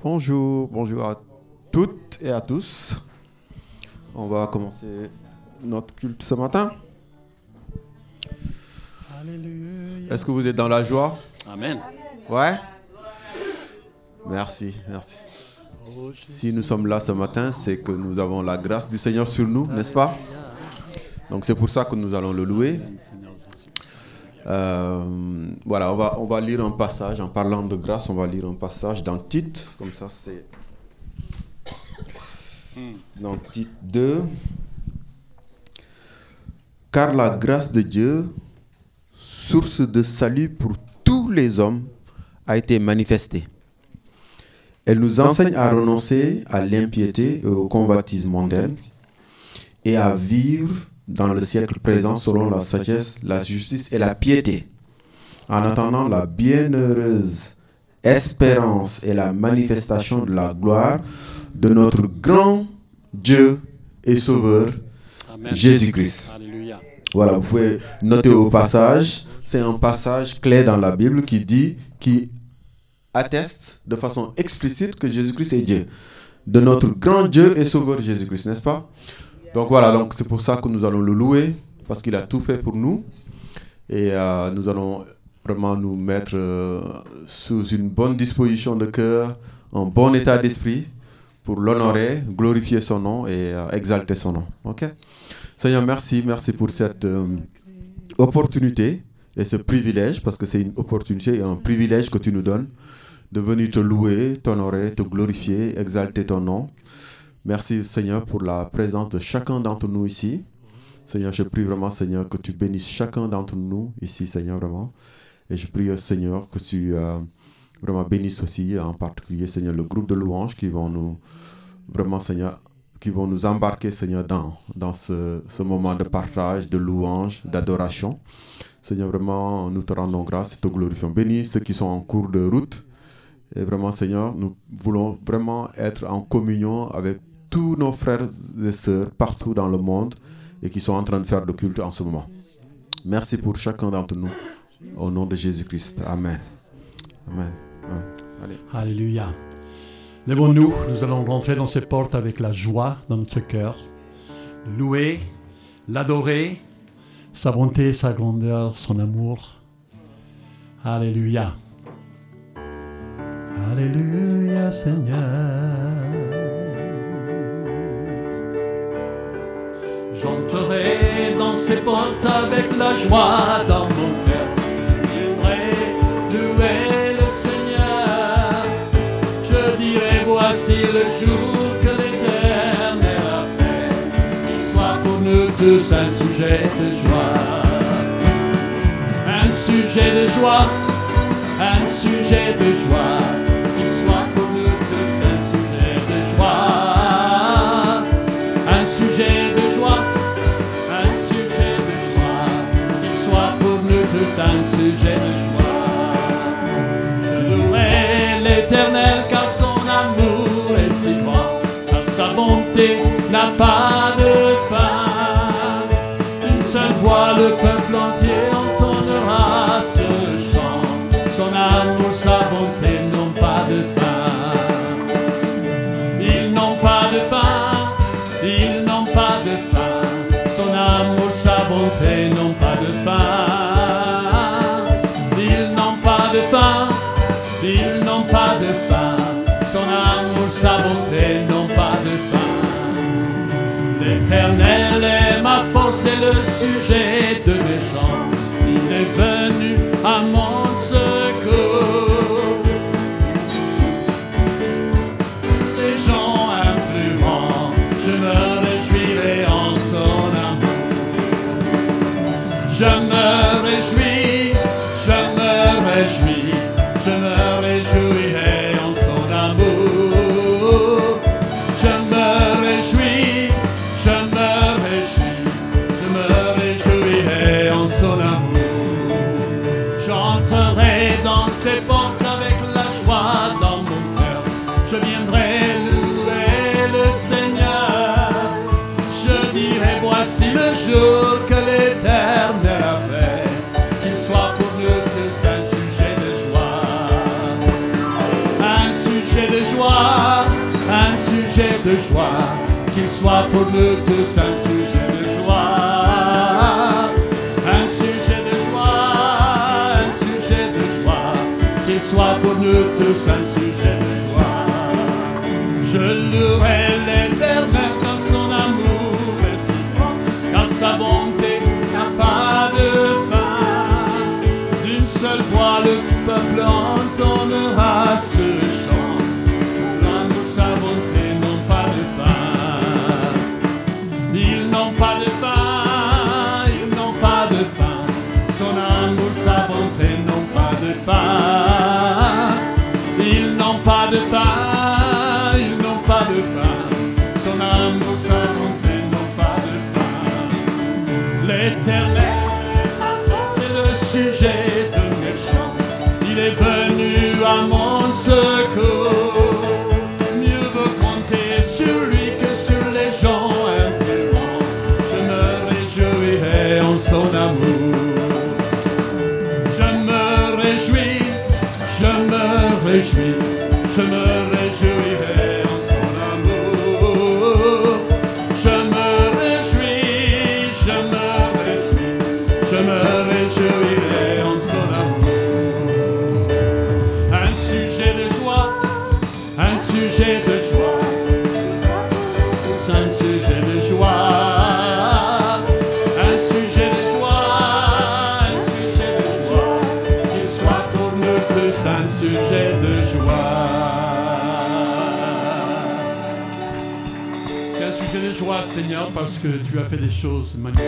Bonjour, bonjour à toutes et à tous. On va commencer notre culte ce matin. Alléluia. Est-ce que vous êtes dans la joie? Amen. Ouais? Merci, merci. Si nous sommes là ce matin, c'est que nous avons la grâce du Seigneur sur nous, n'est-ce pas? Donc c'est pour ça que nous allons le louer. Voilà, on va lire un passage. En parlant de grâce, on va lire un passage dans Tite. Comme ça, c'est dans Tite 2. Car la grâce de Dieu, source de salut pour tous les hommes, a été manifestée. Elle nous enseigne à renoncer à l'impiété et au convoitise mondaine et à vivre dans le siècle présent selon la sagesse, la justice et la piété, en attendant la bienheureuse espérance et la manifestation de la gloire de notre grand Dieu et Sauveur, Jésus-Christ. Alléluia. Voilà, vous pouvez noter au passage, c'est un passage clé dans la Bible qui atteste de façon explicite que Jésus-Christ est Dieu, de notre grand Dieu et Sauveur Jésus-Christ, n'est-ce pas? Donc voilà, donc c'est pour ça que nous allons le louer, parce qu'il a tout fait pour nous. Et nous allons vraiment nous mettre sous une bonne disposition de cœur, un bon état d'esprit pour l'honorer, glorifier son nom et exalter son nom. Ok? Seigneur, merci pour cette opportunité et ce privilège, parce que c'est une opportunité et un privilège que tu nous donnes de venir te louer, t'honorer, te glorifier, exalter ton nom. Merci, Seigneur, pour la présence de chacun d'entre nous ici. Seigneur, je prie vraiment, Seigneur, que tu bénisses chacun d'entre nous ici, Seigneur, vraiment. Et je prie, Seigneur, que tu vraiment bénisses aussi, en particulier, Seigneur, le groupe de louanges qui vont nous, vraiment, Seigneur, qui vont nous embarquer, Seigneur, dans ce moment de partage, de louange, d'adoration. Seigneur, vraiment, nous te rendons grâce et te glorifions. Bénis ceux qui sont en cours de route. Et vraiment, Seigneur, nous voulons vraiment être en communion avec tous nos frères et sœurs partout dans le monde et qui sont en train de faire le culte en ce moment. Merci pour chacun d'entre nous. Au nom de Jésus-Christ. Amen. Amen. Amen. Allez. Alléluia. Lèvons-nous, nous allons rentrer dans ces portes avec la joie dans notre cœur. Louer, l'adorer, sa bonté, sa grandeur, son amour. Alléluia. Alléluia, Seigneur. J'entrerai dans ces portes avec la joie dans mon cœur. J'aimerais louer le Seigneur. Je dirai, voici le jour que l'Éternel a fait. Qu'il soit pour nous tous un sujet de joie. Un sujet de joie. Un sujet de joie. Qu'il soit pour nous tous un sujet de joie. Un sujet de joie. Un sujet de joie. Qu'il soit pour nous tous un sujet de joie. Je louerai l'Éternel car son amour est si grand, car sa bonté n'a pas de fin. Une seule voix, le peuple entier entendra ce chant. Son amour, sa bonté n'ont pas de fin. Ils n'ont pas de fin. Ils n'ont pas de fin. Son amour, sa bonté n'ont pas de fin. Ils n'ont pas de fin. Ils n'ont pas de fin. Son amour, sa bonté n'ont pas de fin. L'Éternel est ma force et le sujet de mes chants. Il est venu à mon secours. Les gens influents, je me réjouirai en son amour. Je me réjouis, je me réjouis, je me réjouirai en son amour. Je me réjouis, je me réjouis, je me réjouirai. soit pour nous tous un sujet de joie. Un sujet de joie, un sujet de joie. Qu'il soit pour nous tous un sujet de joie. Je louerai l'Éternel dans son amour réciproque, car sa bonté n'a pas de fin. D'une seule voix le peuple entendra ce chant. Son amour, sa bonté n'ont pas de fin. Ils n'ont pas de fin, ils n'ont pas de fin. Son amour, sa bonté n'ont pas de fin. Ils n'ont pas de fin, ils n'ont pas de fin. Son amour, sa bonté n'ont pas de fin. L'Éternel, c'est le sujet de mes chants. Il est venu à mon secours. Mieux vaut compter sur lui que sur les gens influents. Je me réjouirai en son amour. Je me réjouis, je me réjouis, je me réjouirai en son amour. Je me réjouis, je me réjouis, je me réjouirai en son amour. Un sujet de joie, un sujet de joie, un sujet de joie. Un sujet de joie, un sujet de joie. Qu'il soit pour nous tous un sujet de joie. C'est un sujet de joie, Seigneur, parce que tu as fait des choses magnifiques.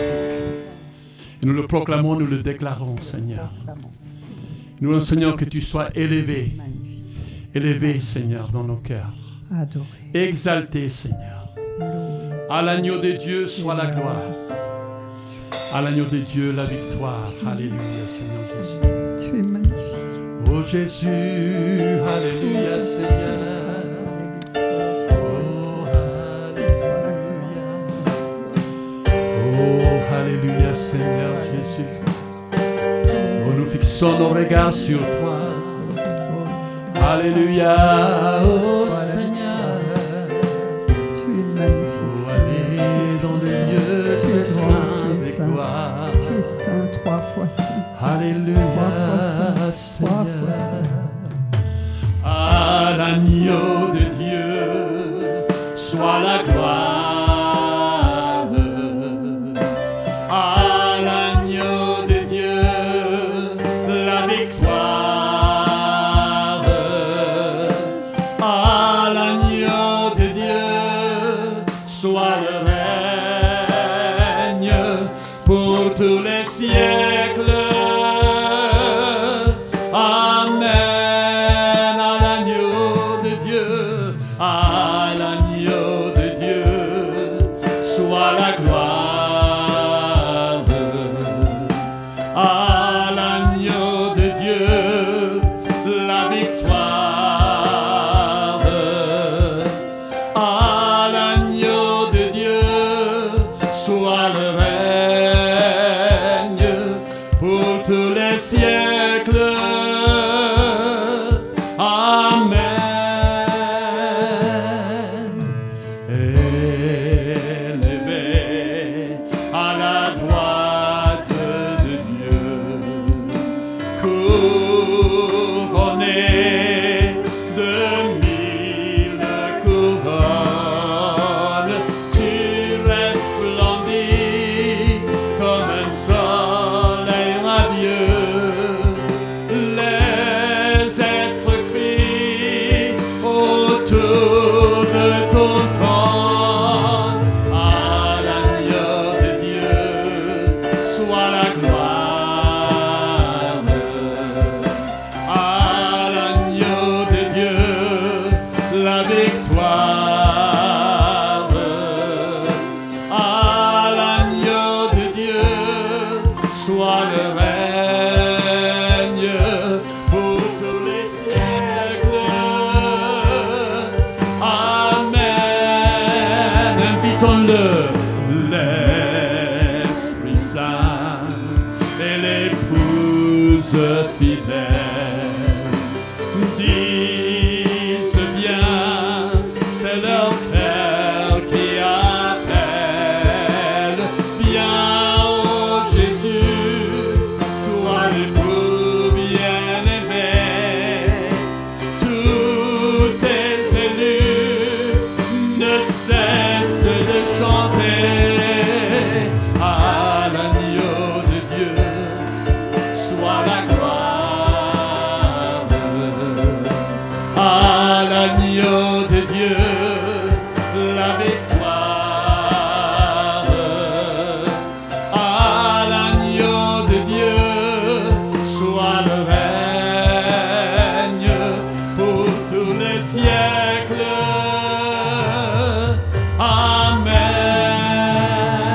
Et nous le proclamons, nous le déclarons, Seigneur. Nous voulons, Seigneur, que tu sois élevé. Élevé, Seigneur, dans nos cœurs. Adoré. Exalté, Seigneur. À l'agneau de Dieu soit la gloire. À l'agneau de Dieu la victoire. Alléluia, Seigneur Jésus. Tu es magnifique. Oh Jésus, alléluia, Seigneur. Oh, alléluia. Oh, alléluia, Seigneur Jésus. Oh, nous fixons nos regards sur toi. Alléluia, oh Seigneur. Tu es magnifique, Seigneur. Dans le lieu, tu es saint, tu es saint. Tu es saint, 3 fois saint. Alléluia, 3 fois saint, 3 fois saint. À l'agneau de Dieu soit la gloire. À l'agneau de Dieu la victoire. À l'agneau de Dieu soit le règne pour tous les siècles. Amen. À l'agneau de Dieu, à l'agneau de Dieu soit la gloire. À l'agneau de Dieu la victoire. À l'agneau de Dieu soit le règne pour tous les siècles. Amen. Élevé à la droite de Dieu, couronné de 1000 couronnes, tu resplendis comme un soleil radieux. Les êtres crient autour de ton trône. À l'agneau de Dieu soit la gloire. À l'agneau de Dieu la victoire. À l'agneau de Dieu soit le règne pour tous les siècles. Amen. Invitons-le, l'Esprit Saint et l'épouse fidèle. Disent viens, c'est leur cœur qui appelle. à l'agneau de Dieu, la victoire. À l'agneau de Dieu, soit le règne pour tous les siècles.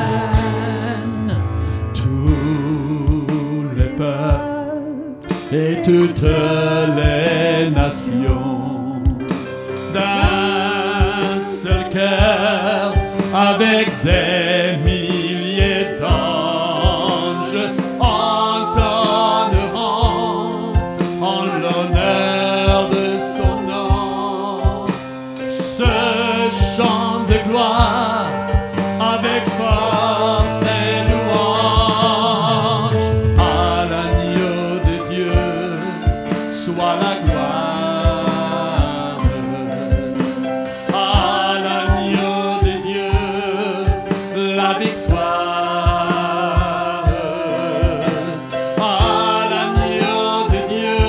Amen. Tous les peuples et toutes les nations, d'un seul cœur, avec des milliers d'anges, entendront en l'honneur de son nom ce chant de gloire avec force et louange. À l'agneau de Dieu soit la gloire. À l'agneau de Dieu la victoire. À l'agneau de Dieu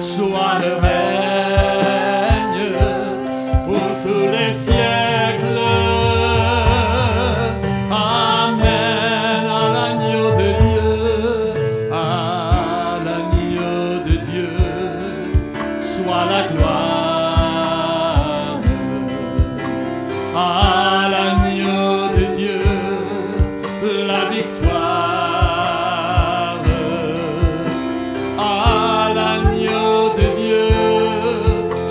soit le règne pour tous les siècles. Amen. À l'agneau de Dieu, à l'agneau de Dieu soit la gloire. À l'agneau de Dieu la victoire. À l'agneau de Dieu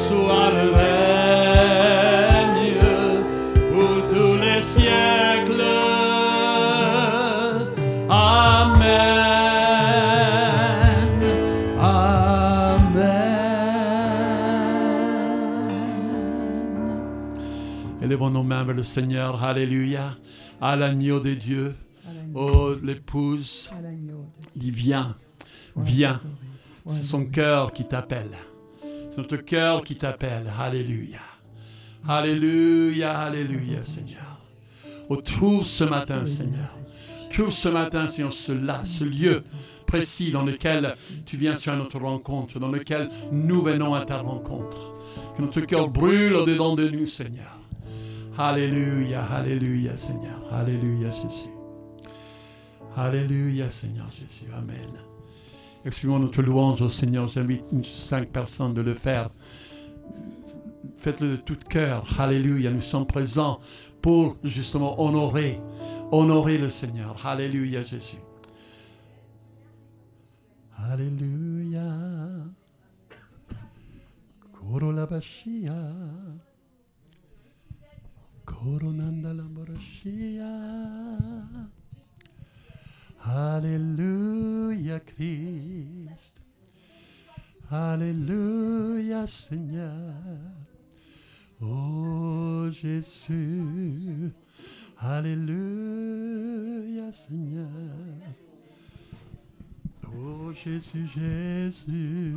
soit le règne pour tous les siècles. Amen. Amen. Élevons nos mains vers le Seigneur. Alléluia. À l'agneau de Dieu. À l'agneau. Oh, l'épouse À l'agneau de Dieu. dit viens. Sois Viens. adoré, sois C'est son adoré. cœur qui t'appelle. C'est notre cœur qui t'appelle. Alléluia. Alléluia, alléluia, Seigneur. Oh, trouve ce matin, Seigneur. Trouve ce matin, Seigneur, ce lieu précis dans lequel tu viens sur notre rencontre, dans lequel nous venons à ta rencontre. Que notre cœur brûle au-dedans de nous, Seigneur. Alléluia, alléluia, Seigneur. Alléluia, Jésus. Alléluia, Seigneur Jésus. Amen. Exprimons notre louange au Seigneur. J'invite 5 personnes de le faire. Faites-le de tout cœur. Alléluia. Nous sommes présents pour justement honorer le Seigneur. Alléluia, Jésus. Alléluia. Korolabashia. Koronandalamborashia. Alléluia, Christ. Alléluia, Seigneur. Oh Jésus. Alléluia, Seigneur. Oh Jésus, Jésus.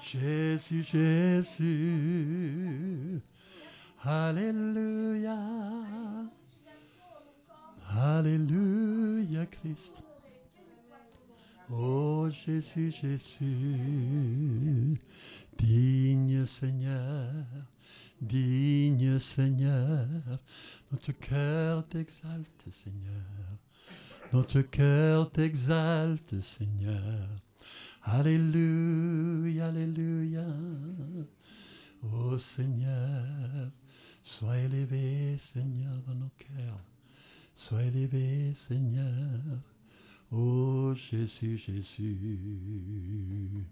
Jésus, Jésus. Alléluia. Alléluia, Christ. Oh Jésus, Jésus. Digne Seigneur. Digne Seigneur, notre cœur t'exalte, Seigneur. Notre cœur t'exalte, Seigneur. Alléluia, alléluia. Ô Seigneur, sois élevé, Seigneur, dans nos cœurs. Sois élevé, Seigneur. Ô Jésus, Jésus.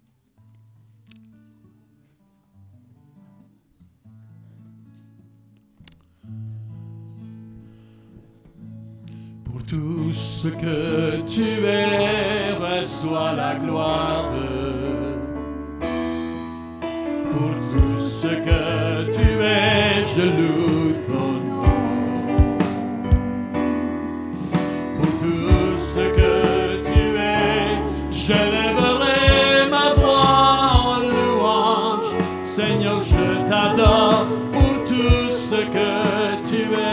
Pour tout ce que tu es, reçois la gloire. Pour tout ce que tu es, je loue ton nom. Pour tout ce que tu es, je lèverai ma voix en louange. Seigneur, je t'adore pour tout ce que tu es.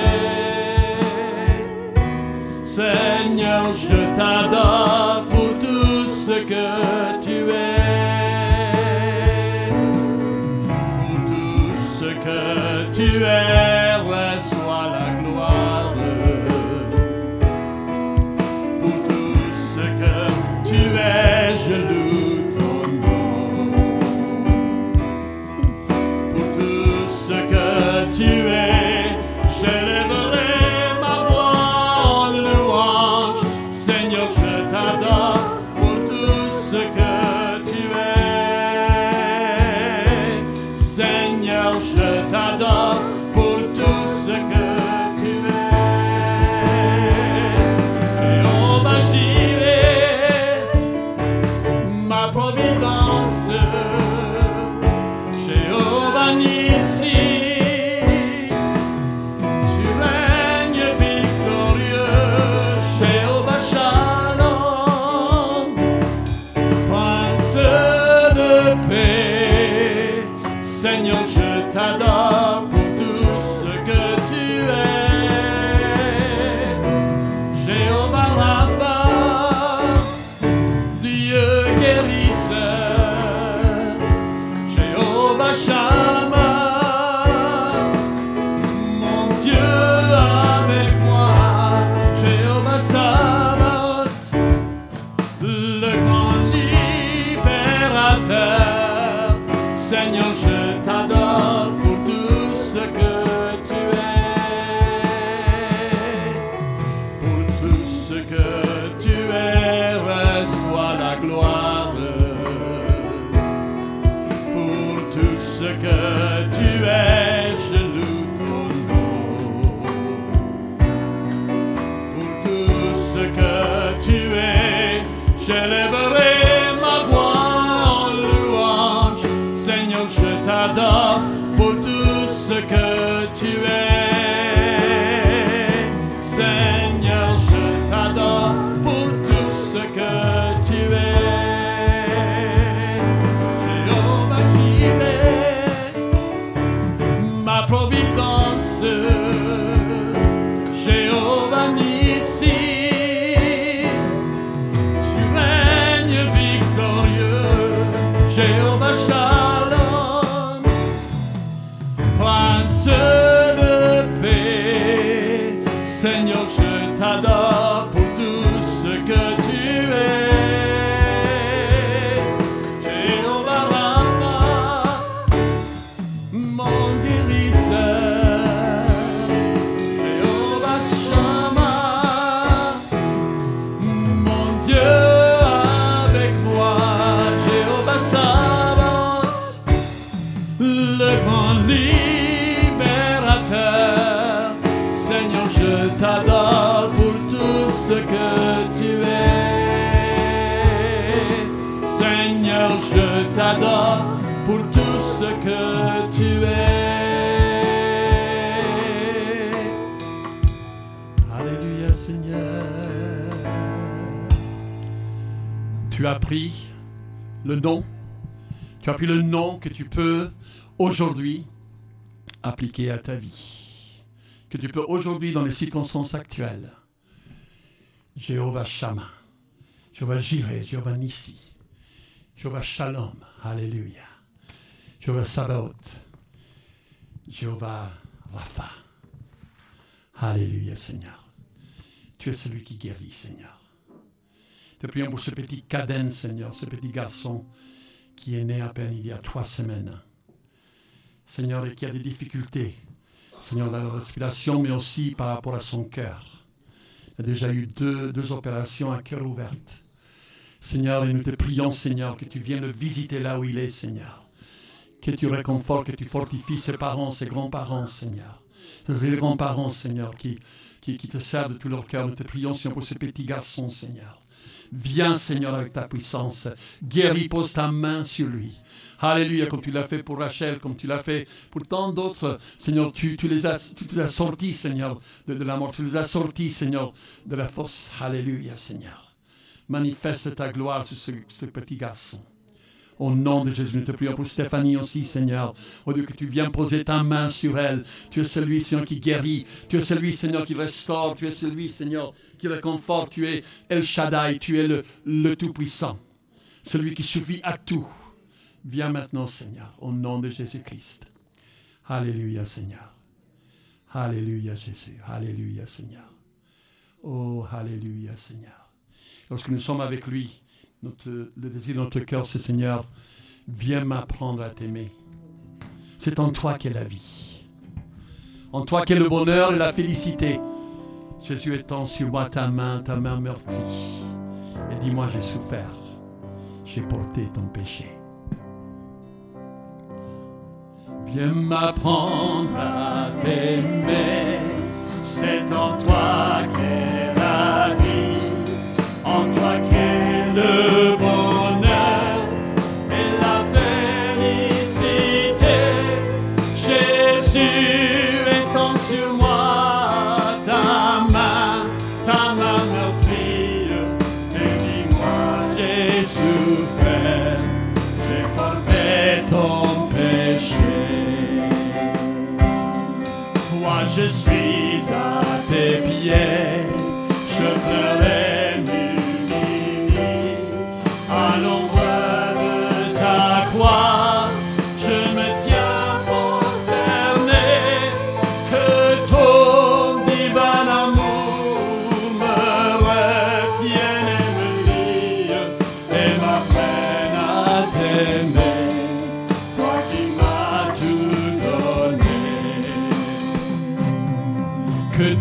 Seigneur, je t'adore pour tout ce que tu es. Seigneur, je t'adore pour tout ce que tu es. Pour tout ce que tu es, reçois la gloire. Pour tout ce que tu es, je loue ton nom. Pour tout ce que tu es, j'élèverai ma voix en louange. Seigneur, je t'adore pour tout ce que tu es. Seigneur, je t'adore pour tout ce que tu es. Jéhovah Jireh, ma providence. Jéhovah Nissi, tu règnes victorieux. Jéhovah Shalom, Prince de paix. Seigneur, je t'adore pour tout ce que tu es. Jéhovah Rapha, mon guérisseur. Jéhovah Shammah, mon Dieu avec moi. Jéhovah Sabaoth, le grand libérateur. Seigneur, je t'adore pour tout ce que tu es. Seigneur, je t'adore pour tout ce que tu es. Alléluia, Seigneur. Tu as pris le nom. Tu as pris le nom que tu peux aujourd'hui appliquer à ta vie. Que tu peux aujourd'hui, dans les circonstances actuelles, Jéhovah Shammah, Jéhovah Jireh, Jéhovah Nissi, Jéhovah Shalom, Alléluia, Jéhovah Sabaoth, Jéhovah Rapha, Alléluia, Seigneur. Tu es celui qui guérit, Seigneur. Te prions pour ce petit Caden, Seigneur, ce petit garçon qui est né à peine il y a 3 semaines. Seigneur, et qui a des difficultés, Seigneur, dans la respiration, mais aussi par rapport à son cœur. Il a déjà eu deux opérations à cœur ouvert. Seigneur, et nous te prions, Seigneur, que tu viennes le visiter là où il est, Seigneur. Que tu réconfortes, que tu fortifies ses parents, ses grands-parents, Seigneur. Ces grands-parents, Seigneur, qui te servent de tout leur cœur. Nous te prions, Seigneur, pour ce petit garçon, Seigneur. Viens, Seigneur, avec ta puissance. Guéris, pose ta main sur lui. Alléluia, comme tu l'as fait pour Rachel, comme tu l'as fait pour tant d'autres. Seigneur, tu les as sortis, Seigneur, de la mort. Tu les as sortis, Seigneur, de la force. Alléluia, Seigneur. Manifeste ta gloire sur ce petit garçon. Au nom de Jésus, nous te prions pour Stéphanie aussi, Seigneur. Oh Dieu, que tu viennes poser ta main sur elle. Tu es celui, Seigneur, qui guérit. Tu es celui, Seigneur, qui restaure. Tu es celui, Seigneur, qui réconforte. Tu es El Shaddai. Tu es le Tout-Puissant. Celui qui suffit à tout. Viens maintenant, Seigneur, au nom de Jésus-Christ. Alléluia, Seigneur. Alléluia, Jésus. Alléluia, Seigneur. Oh, alléluia, Seigneur. Lorsque nous sommes avec lui, le désir de notre cœur, c'est Seigneur, viens m'apprendre à t'aimer. C'est en toi qu'est la vie. En toi qu'est le bonheur et la félicité. Jésus, étends sur moi ta main meurtrie. Et dis-moi, j'ai souffert. J'ai porté ton péché. Viens m'apprendre à t'aimer. C'est en toi qu'est la vie. En toi qu'est le bonheur et la félicité. Jésus, étends sur moi ta main meurtrie. Et dis-moi, j'ai souffert, j'ai porté ton péché. Moi je suis à tes pieds.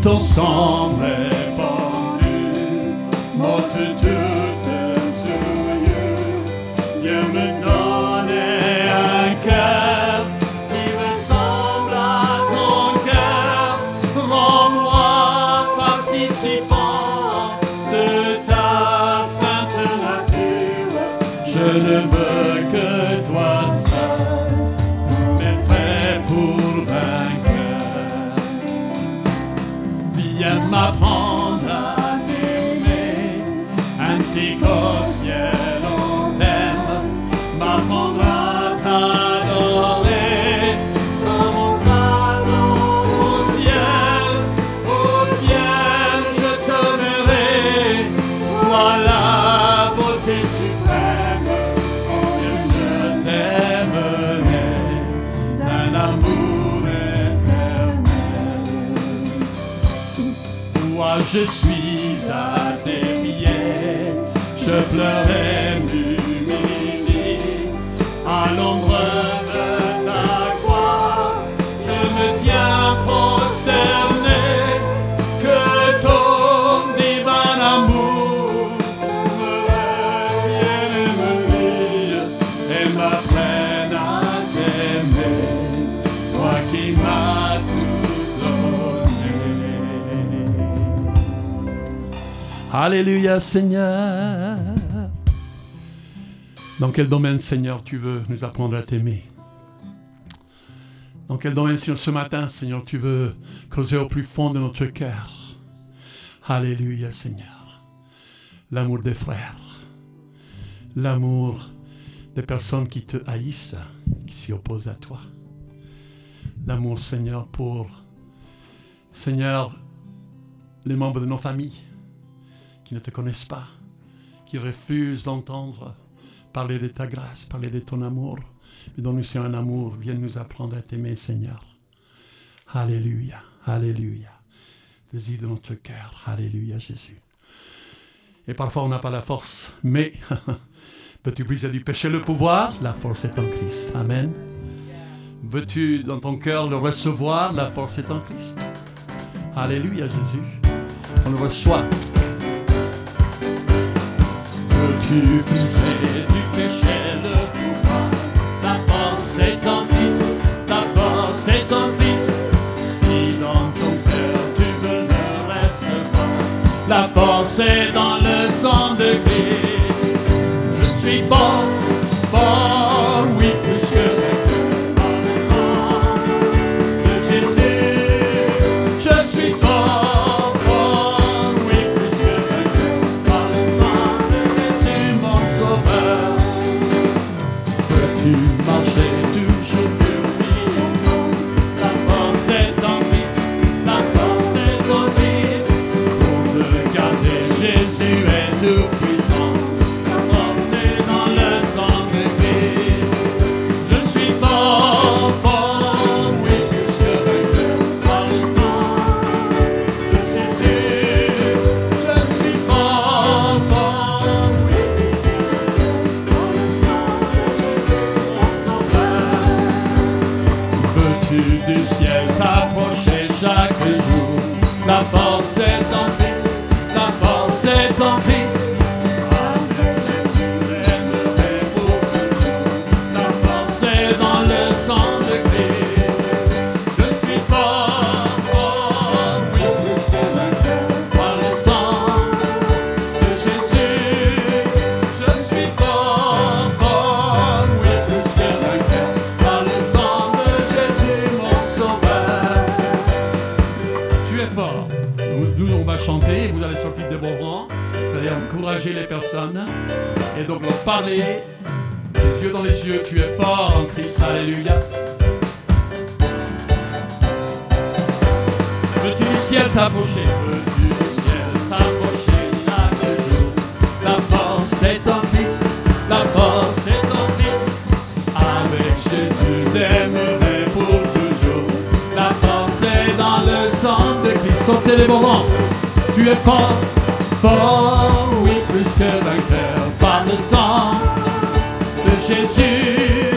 ton sang répandu, m'ôte toutes souillures. Dieu me donnait un cœur qui ressemble à ton cœur. Rends-moi participant de ta sainte nature. Je ne veux que toi seul, mais prêt pour vainqueur. Viens m'apprendre à t'aimer, ainsi qu'au ciel on t'aime. M'apprendre à t'adorer, comme on t'adore au ciel. Au ciel je te verrai, toi la beauté suprême. Je t'aimerai d'un amour éternel. Moi je suis à tes pieds, je pleurais m'humilier à l'ombre de ta croix. Je me tiens prosterné, que ton divin amour me retienne et me lie et m'apprenne à t'aimer, toi qui m'as tout donné. Alléluia Seigneur. Dans quel domaine, Seigneur, tu veux nous apprendre à t'aimer? Dans quel domaine, Seigneur, ce matin, Seigneur, tu veux creuser au plus fond de notre cœur? Alléluia, Seigneur. L'amour des frères, l'amour des personnes qui te haïssent, qui s'y opposent à toi. L'amour, Seigneur, pour, Seigneur, les membres de nos familles qui ne te connaissent pas, qui refusent d'entendre parler de ta grâce, parler de ton amour. Mais donne-nous, Seigneur, un amour. Viens nous apprendre à t'aimer, Seigneur. Alléluia, alléluia. Désir de notre cœur. Alléluia, Jésus. Et parfois, on n'a pas la force. Mais, veux-tu briser du péché le pouvoir? La force est en Christ. Amen. Veux-tu, dans ton cœur, le recevoir? La force est en Christ. Alléluia, Jésus. On le reçoit. Veux-tu briser du péché le pouvoir? La force est en Christ, la force est en Christ. Si dans ton cœur tu veux le recevoir, la force est dans le sang de Christ. Je suis fort, fort, oui, plus que vainqueur dans le sang de Jésus. Je suis fort, fort, oui, plus que vainqueur dans le sang de Jésus, mon sauveur. Peux-tu marcher toujours plus vite? La force est en Christ, la force est en Christ. Pour te garder, Jésus est tout puissant. La force est dans le sang de Christ. Je suis fort, fort, oui, plus que vainqueur dans le sang de Jésus. Je suis fort, fort, oui, dans le sang de Jésus, mon sauveur. Peux-tu du ciel t'approcher chaque jour? La force est en Christ, la force est en Christ. Avec Jésus, j'aimerai pour toujours. La force est dans le sang de Christ. Je suis fort, fort, oui, plus que vainqueur par le sang de Jésus. Je suis fort, fort, oui, plus que vainqueur par le sang de Jésus, mon sauveur. Tu es fort. Nous, on va chanter, vous allez sortir de vos rangs, vous allez encourager les personnes et donc leur parler, les yeux dans les yeux. Tu es fort en Christ, alléluia. Veux-tu du ciel t'approcher? Veux-tu du ciel t'approcher chaque jour? La force est en Christ, la force est en Christ. Avec Jésus, t'aimerai pour toujours. La force est dans le sang de Christ. Sortez les bons rangs. Tu es fort, fort, oui, plus que vainqueur par le sang de Jésus.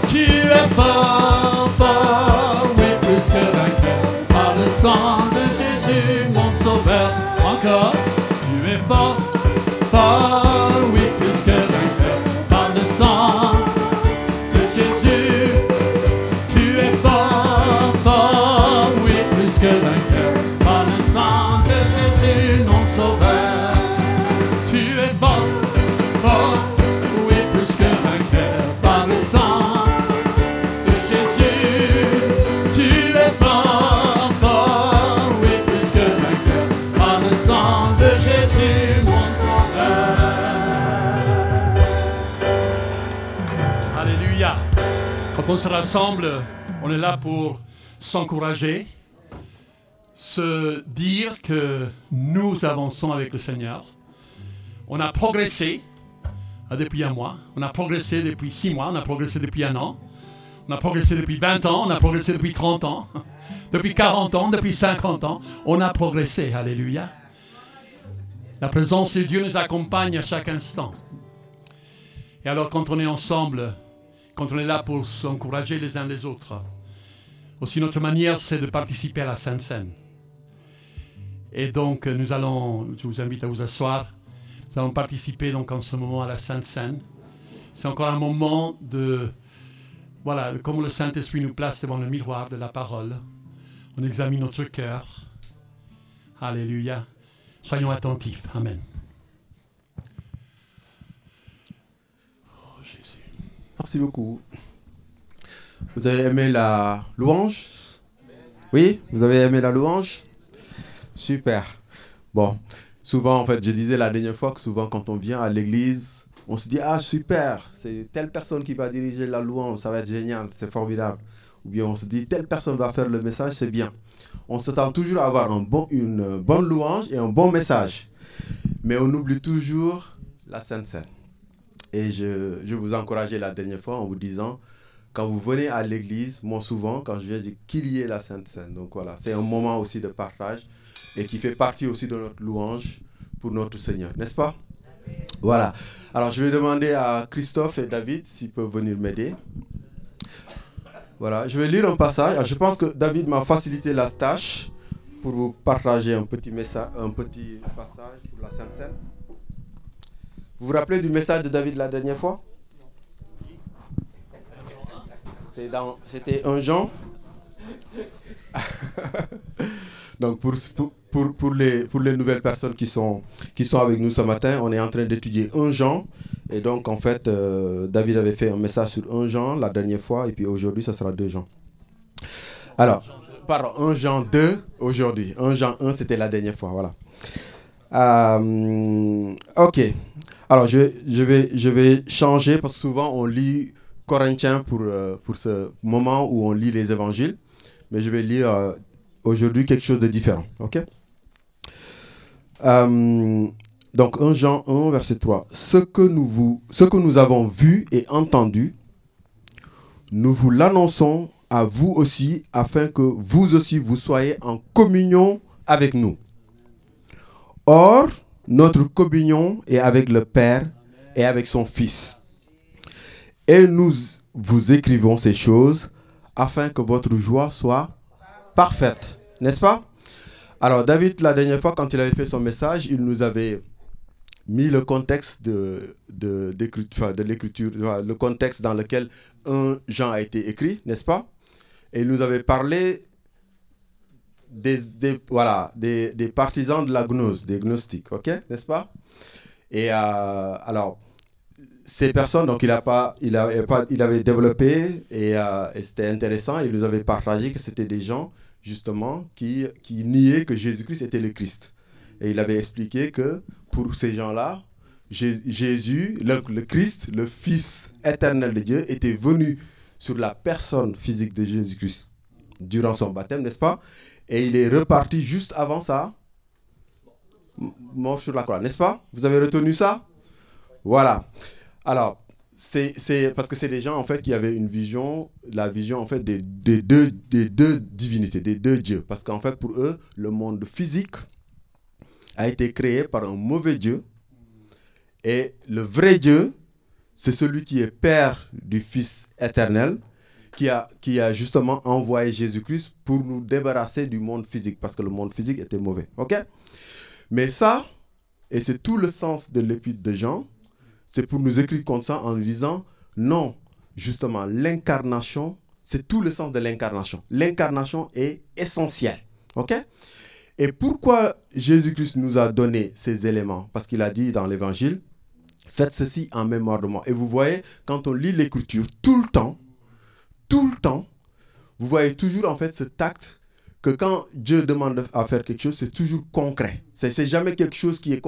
Tu es fort, fort, oui, plus que vainqueur par le sang de Jésus. Quand on se rassemble, on est là pour s'encourager, se dire que nous avançons avec le Seigneur. On a progressé depuis un mois, on a progressé depuis 6 mois, on a progressé depuis 1 an, on a progressé depuis 20 ans, on a progressé depuis 30 ans, depuis 40 ans, depuis 50 ans, on a progressé, alléluia. La présence de Dieu nous accompagne à chaque instant. Et alors quand on est ensemble, quand on est là pour s'encourager les uns les autres, aussi notre manière c'est de participer à la Sainte Seine. Et donc nous allons, je vous invite à vous asseoir, nous allons participer donc en ce moment à la Sainte Seine. C'est encore un moment de, voilà, comme le Saint-Esprit nous place devant le miroir de la parole. On examine notre cœur. Alléluia. Soyons attentifs. Amen. Oh, Jésus. Merci beaucoup. Vous avez aimé la louange? Oui, vous avez aimé la louange? Super. Bon, souvent, en fait, je disais la dernière fois que souvent, quand on vient à l'église, on se dit, ah, super, c'est telle personne qui va diriger la louange, ça va être génial, c'est formidable. Ou bien on se dit, telle personne va faire le message, c'est bien. On s'attend toujours à avoir une bonne louange et un bon message. Mais on oublie toujours la Sainte Seine. Et je vous encourageais la dernière fois en vous disant, quand vous venez à l'église, moi souvent, quand je viens, je dis qu'il y ait la Sainte Seine. Donc voilà, c'est un moment aussi de partage et qui fait partie aussi de notre louange pour notre Seigneur, n'est-ce pas? Voilà. Alors je vais demander à Christophe et David s'ils peuvent venir m'aider. Voilà, je vais lire un passage. Alors, je pense que David m'a facilité la tâche pour vous partager un petit message, un petit passage pour la Sainte Seine. Vous vous rappelez du message de David la dernière fois? C'était 1 Jean. Donc pour les nouvelles personnes qui sont avec nous ce matin, on est en train d'étudier 1 Jean. Et donc en fait, David avait fait un message sur 1 Jean la dernière fois. Et puis aujourd'hui, ça sera 2 Jean. Alors, pardon, 1 Jean 2 aujourd'hui. 1 Jean 1, c'était la dernière fois. Voilà. Ok. Alors je vais changer parce que souvent on lit Corinthiens pour ce moment où on lit les évangiles. Mais je vais lire aujourd'hui quelque chose de différent. Ok? Donc 1 Jean 1, verset 3. Ce que nous avons vu et entendu, nous vous l'annonçons à vous aussi, afin que vous aussi vous soyez en communion avec nous. Or, notre communion est avec le Père et avec son Fils. Et nous vous écrivons ces choses afin que votre joie soit parfaite. N'est-ce pas? Alors, David, la dernière fois, quand il avait fait son message, il nous avait mis le contexte de l'écriture, le contexte dans lequel 1 Jean a été écrit, n'est-ce pas? Et il nous avait parlé des partisans de la gnose, des gnostiques, ok, n'est-ce pas? Et alors, ces personnes, donc il avait développé et c'était intéressant. Il nous avait partagé que c'était des gens justement qui niaient que Jésus-Christ était le Christ. Et il avait expliqué que pour ces gens-là, Jésus, le Christ, le Fils éternel de Dieu, était venu sur la personne physique de Jésus-Christ durant son baptême, n'est-ce pas? Et il est reparti juste avant ça, mort sur la croix, n'est-ce pas? Vous avez retenu ça? Voilà. Alors, c'est parce que c'est des gens en fait qui avaient une vision, la vision en fait des deux divinités, des 2 dieux. Parce qu'en fait pour eux, le monde physique a été créé par un mauvais Dieu. Et le vrai Dieu, c'est celui qui est Père du Fils éternel, qui a justement envoyé Jésus-Christ pour nous débarrasser du monde physique, parce que le monde physique était mauvais. Ok? Mais ça, et c'est tout le sens de l'épître de Jean, c'est pour nous écrire comme ça en nous disant, non, justement, l'incarnation, c'est tout le sens de l'incarnation. L'incarnation est essentielle. Ok? Et pourquoi Jésus-Christ nous a donné ces éléments? Parce qu'il a dit dans l'évangile, faites ceci en mémoire de moi. Et vous voyez, quand on lit l'écriture, tout le temps, vous voyez toujours en fait ce tact que quand Dieu demande à faire quelque chose, c'est toujours concret. C'est jamais quelque chose qui est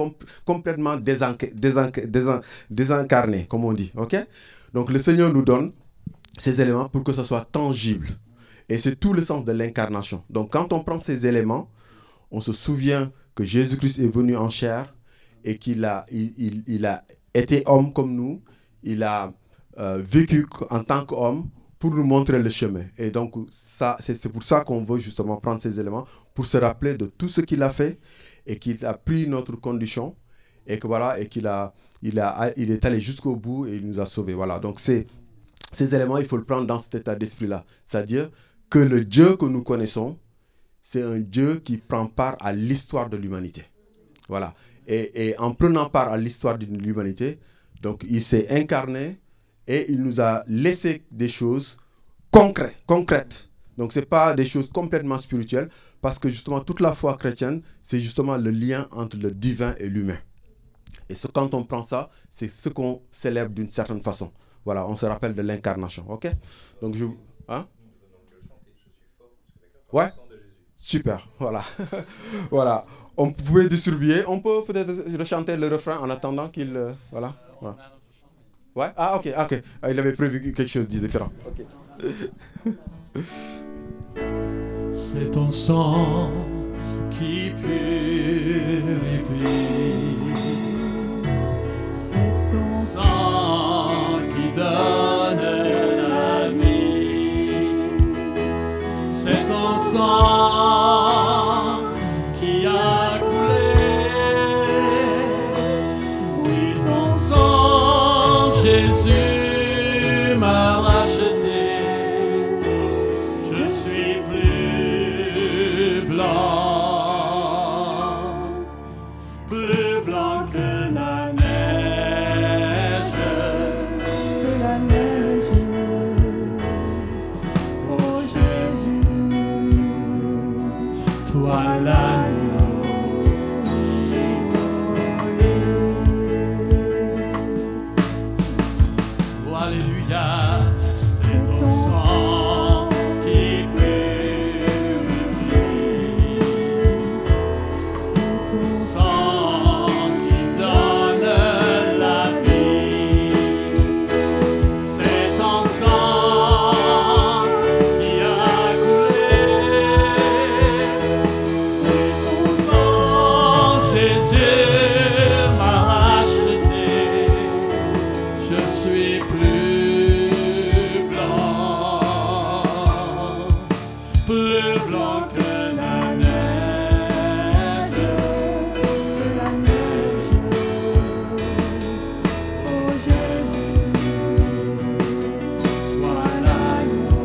complètement désincarné, comme on dit. Ok? Donc le Seigneur nous donne ces éléments pour que ce soit tangible. Et c'est tout le sens de l'incarnation. Donc quand on prend ces éléments, on se souvient que Jésus-Christ est venu en chair et qu'il a, il a été homme comme nous. Il a vécu en tant qu'homme pour nous montrer le chemin. Et donc, c'est pour ça qu'on veut justement prendre ces éléments pour se rappeler de tout ce qu'il a fait et qu'il a pris notre condition et que voilà, et qu'il est allé jusqu'au bout et il nous a sauvés. Voilà. Donc, ces éléments, il faut le prendre dans cet état d'esprit-là. C'est-à-dire que le Dieu que nous connaissons, c'est un Dieu qui prend part à l'histoire de l'humanité. Voilà. Et en prenant part à l'histoire de l'humanité, donc il s'est incarné et il nous a laissé des choses concrètes. Donc ce n'est pas des choses complètement spirituelles, parce que justement toute la foi chrétienne, c'est justement le lien entre le divin et l'humain. Et quand on prend ça, c'est ce qu'on célèbre d'une certaine façon. Voilà, on se rappelle de l'incarnation. Ok? Donc je... Hein? Ouais? Super, voilà. Voilà. On pouvait distribuer. On peut peut-être chanter le refrain en attendant qu'il... voilà. Ouais. Ouais? Ah, ok. Il avait prévu quelque chose de différent. Ok. C'est ton sang qui purifie. C'est ton Sang qui donne la vie. C'est ton sang qui a coulé. Oui, ton sang, Jésus m'a racheté. Je suis plus blanc que la neige. que la neige. Oh Jésus, Toi l'agneau. Oh, alléluia, c'est ton sang qui purifie. c'est ton Sang qui donne la vie. C'est ton sang qui a coulé. Et ton sang, Jésus m'a racheté. Je suis plus blanc que la neige. que la neige. Oh Jésus, Toi l'agneau.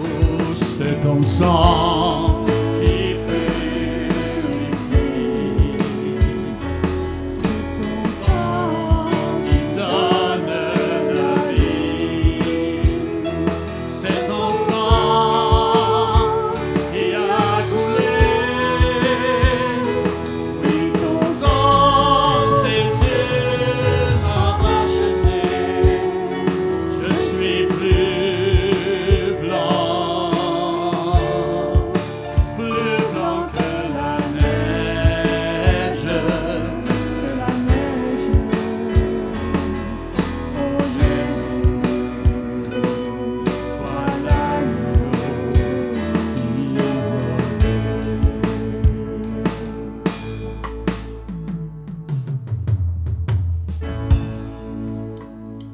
Oh, c'est ton sang qui purifie. ton sang Qui donne la vie. C'est ton sang qui a coulé. Oui, ton sang, Jésus m'a racheté. Je suis plus blanc que la neige. que la neige. Oh Jésus, Toi l'agneau.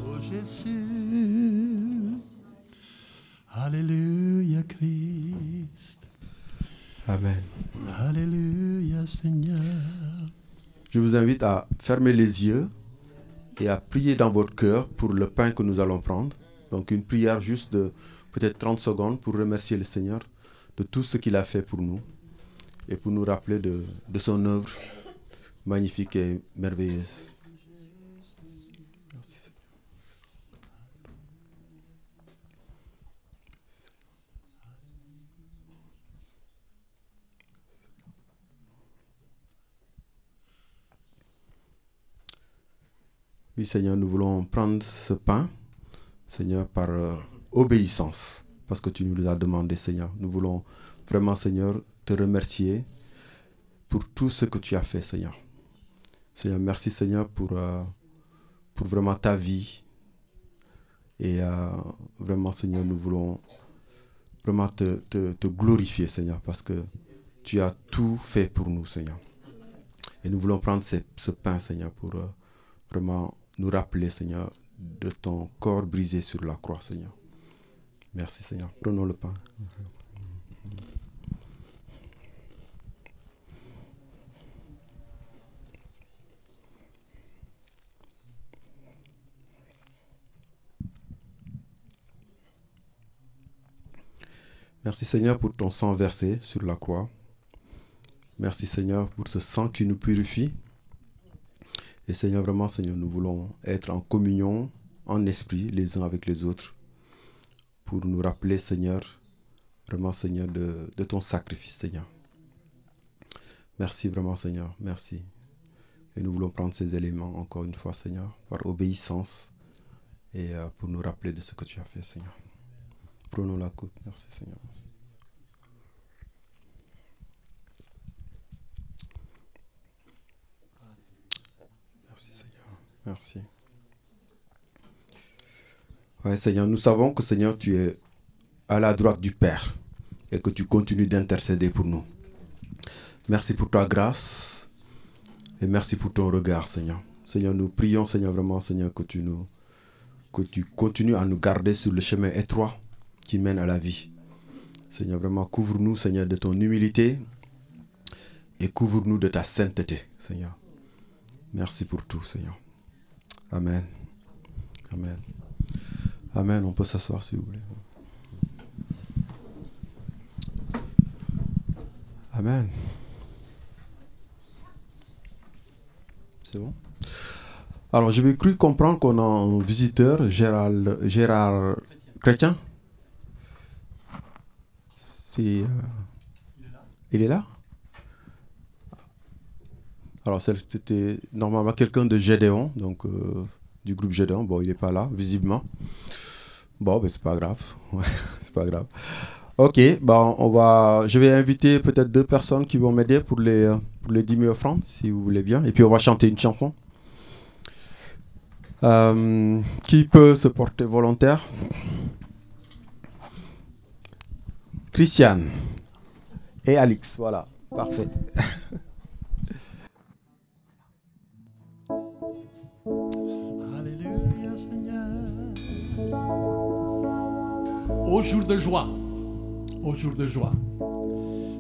Oh Jésus, Alléluia Christ, Amen. Alléluia Seigneur. Je vous invite à fermer les yeux et à prier dans votre cœur pour le pain que nous allons prendre. Donc une prière juste de peut-être 30 secondes pour remercier le Seigneur de tout ce qu'il a fait pour nous et pour nous rappeler de son œuvre magnifique et merveilleuse. Merci. Oui, Seigneur, nous voulons prendre ce pain, Seigneur, par obéissance, parce que tu nous l'as demandé, Seigneur. Nous voulons vraiment, Seigneur, te remercier pour tout ce que tu as fait, Seigneur. Seigneur, merci Seigneur pour vraiment ta vie. Et vraiment Seigneur, nous voulons vraiment te glorifier Seigneur, parce que tu as tout fait pour nous Seigneur. Et nous voulons prendre ce pain Seigneur pour vraiment nous rappeler Seigneur de ton corps brisé sur la croix Seigneur. Merci Seigneur. Prenons le pain. Merci Seigneur pour ton sang versé sur la croix. Merci Seigneur pour ce sang qui nous purifie. Et Seigneur, vraiment Seigneur, nous voulons être en communion, en esprit, les uns avec les autres, pour nous rappeler Seigneur, vraiment Seigneur, de ton sacrifice Seigneur. Merci vraiment Seigneur, merci. Et nous voulons prendre ces éléments encore une fois Seigneur, par obéissance, et pour nous rappeler de ce que tu as fait Seigneur. Prenons la coupe. Merci Seigneur. Merci Seigneur. Merci. Ouais, Seigneur, nous savons que Seigneur, tu es à la droite du Père et que tu continues d'intercéder pour nous. Merci pour ta grâce et merci pour ton regard, Seigneur. Seigneur, nous prions, Seigneur, vraiment, Seigneur, que tu continues à nous garder sur le chemin étroit qui mène à la vie. Seigneur, vraiment, couvre-nous, Seigneur, de ton humilité et couvre-nous de ta sainteté, Seigneur. Merci pour tout, Seigneur. Amen. Amen. Amen. On peut s'asseoir, s'il vous plaît. Amen. C'est bon? Alors, j'avais cru comprendre qu'on a un visiteur, Gérard Chrétien. Il est là? Alors, c'était normalement quelqu'un de Gédéon, donc du groupe Gédéon. Bon, il n'est pas là, visiblement. Bon, ben c'est pas grave. Ouais, c'est pas grave. Ok, bon, je vais inviter peut-être 2 personnes qui vont m'aider pour les 10 000 francs, si vous voulez bien. Et puis, on va chanter une chanson. Qui peut se porter volontaire? Christiane et Alix, voilà, parfait. Alléluia Seigneur. Au jour de joie,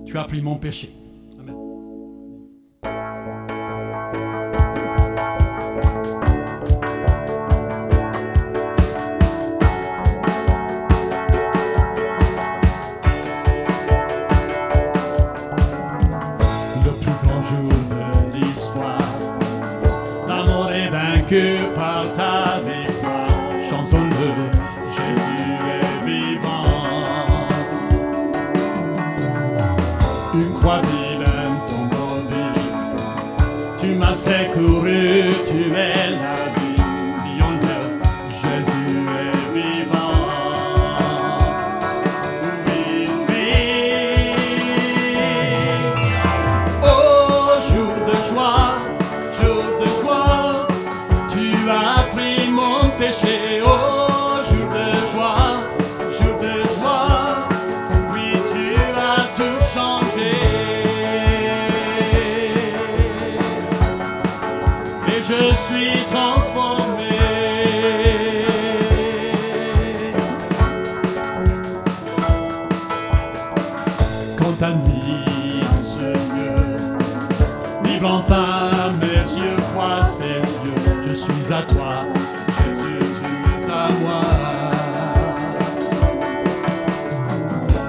tu as pris mon péché. Amen. Que par ta victoire, chantons-le, Jésus est vivant. Une croix vilaine tombe en vie, tu m'as secouru, tu es la vie. Crions-le, Jésus est vivant. Oui, oui. Oh, jour de joie, tu as pris mon péché, oh jour de joie, oui tu as tout changé. Et je suis transformé. Quand ta nuit Seigneur, libre enfin mes yeux croisent tes yeux. Je suis à toi, Jésus, tu es à moi.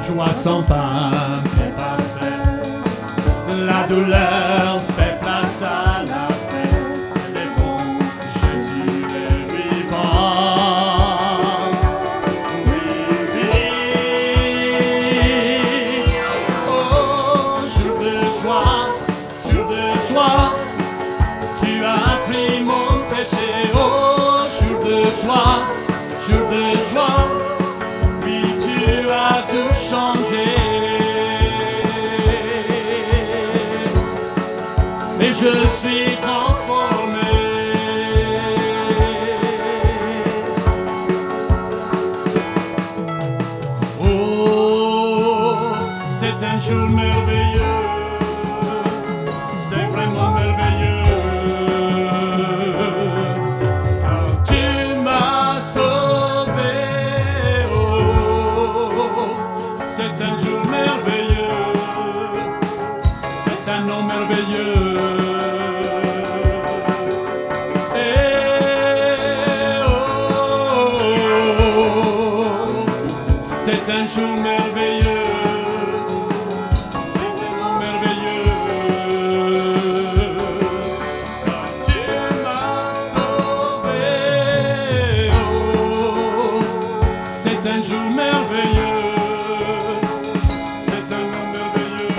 Joie sans fin, paix parfaite, la douleur fait place à la fête. C'est bon, Jésus est vivant. Oui, oui. Oh, jour de joie, tu as pris mon péché, oh jour de joie, oui tu as tout changé. Et je suis transformé. un jour merveilleux. C'est un jour merveilleux. Car Dieu m'a sauvé. Oh, c'est un jour merveilleux. C'est un jour merveilleux.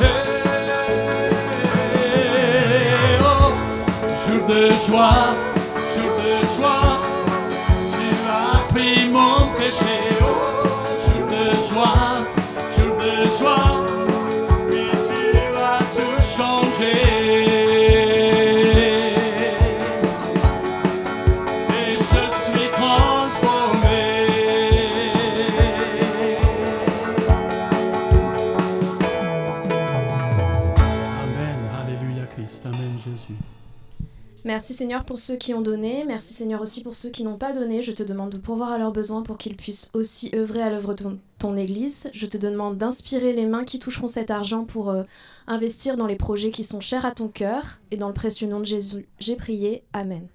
Hey, oh, jour de joie. Mon péché, oh, jour de joie, oui, tu as tout changé. Et je suis transformé. Amen, alléluia Christ, amen Jésus. Merci Seigneur pour ceux qui ont donné, merci Seigneur aussi pour ceux qui n'ont pas donné. Je te demande de pourvoir à leurs besoins pour qu'ils puissent aussi œuvrer à l'œuvre de ton Église. Je te demande d'inspirer les mains qui toucheront cet argent pour investir dans les projets qui sont chers à ton cœur. Et dans le précieux nom de Jésus, j'ai prié. Amen.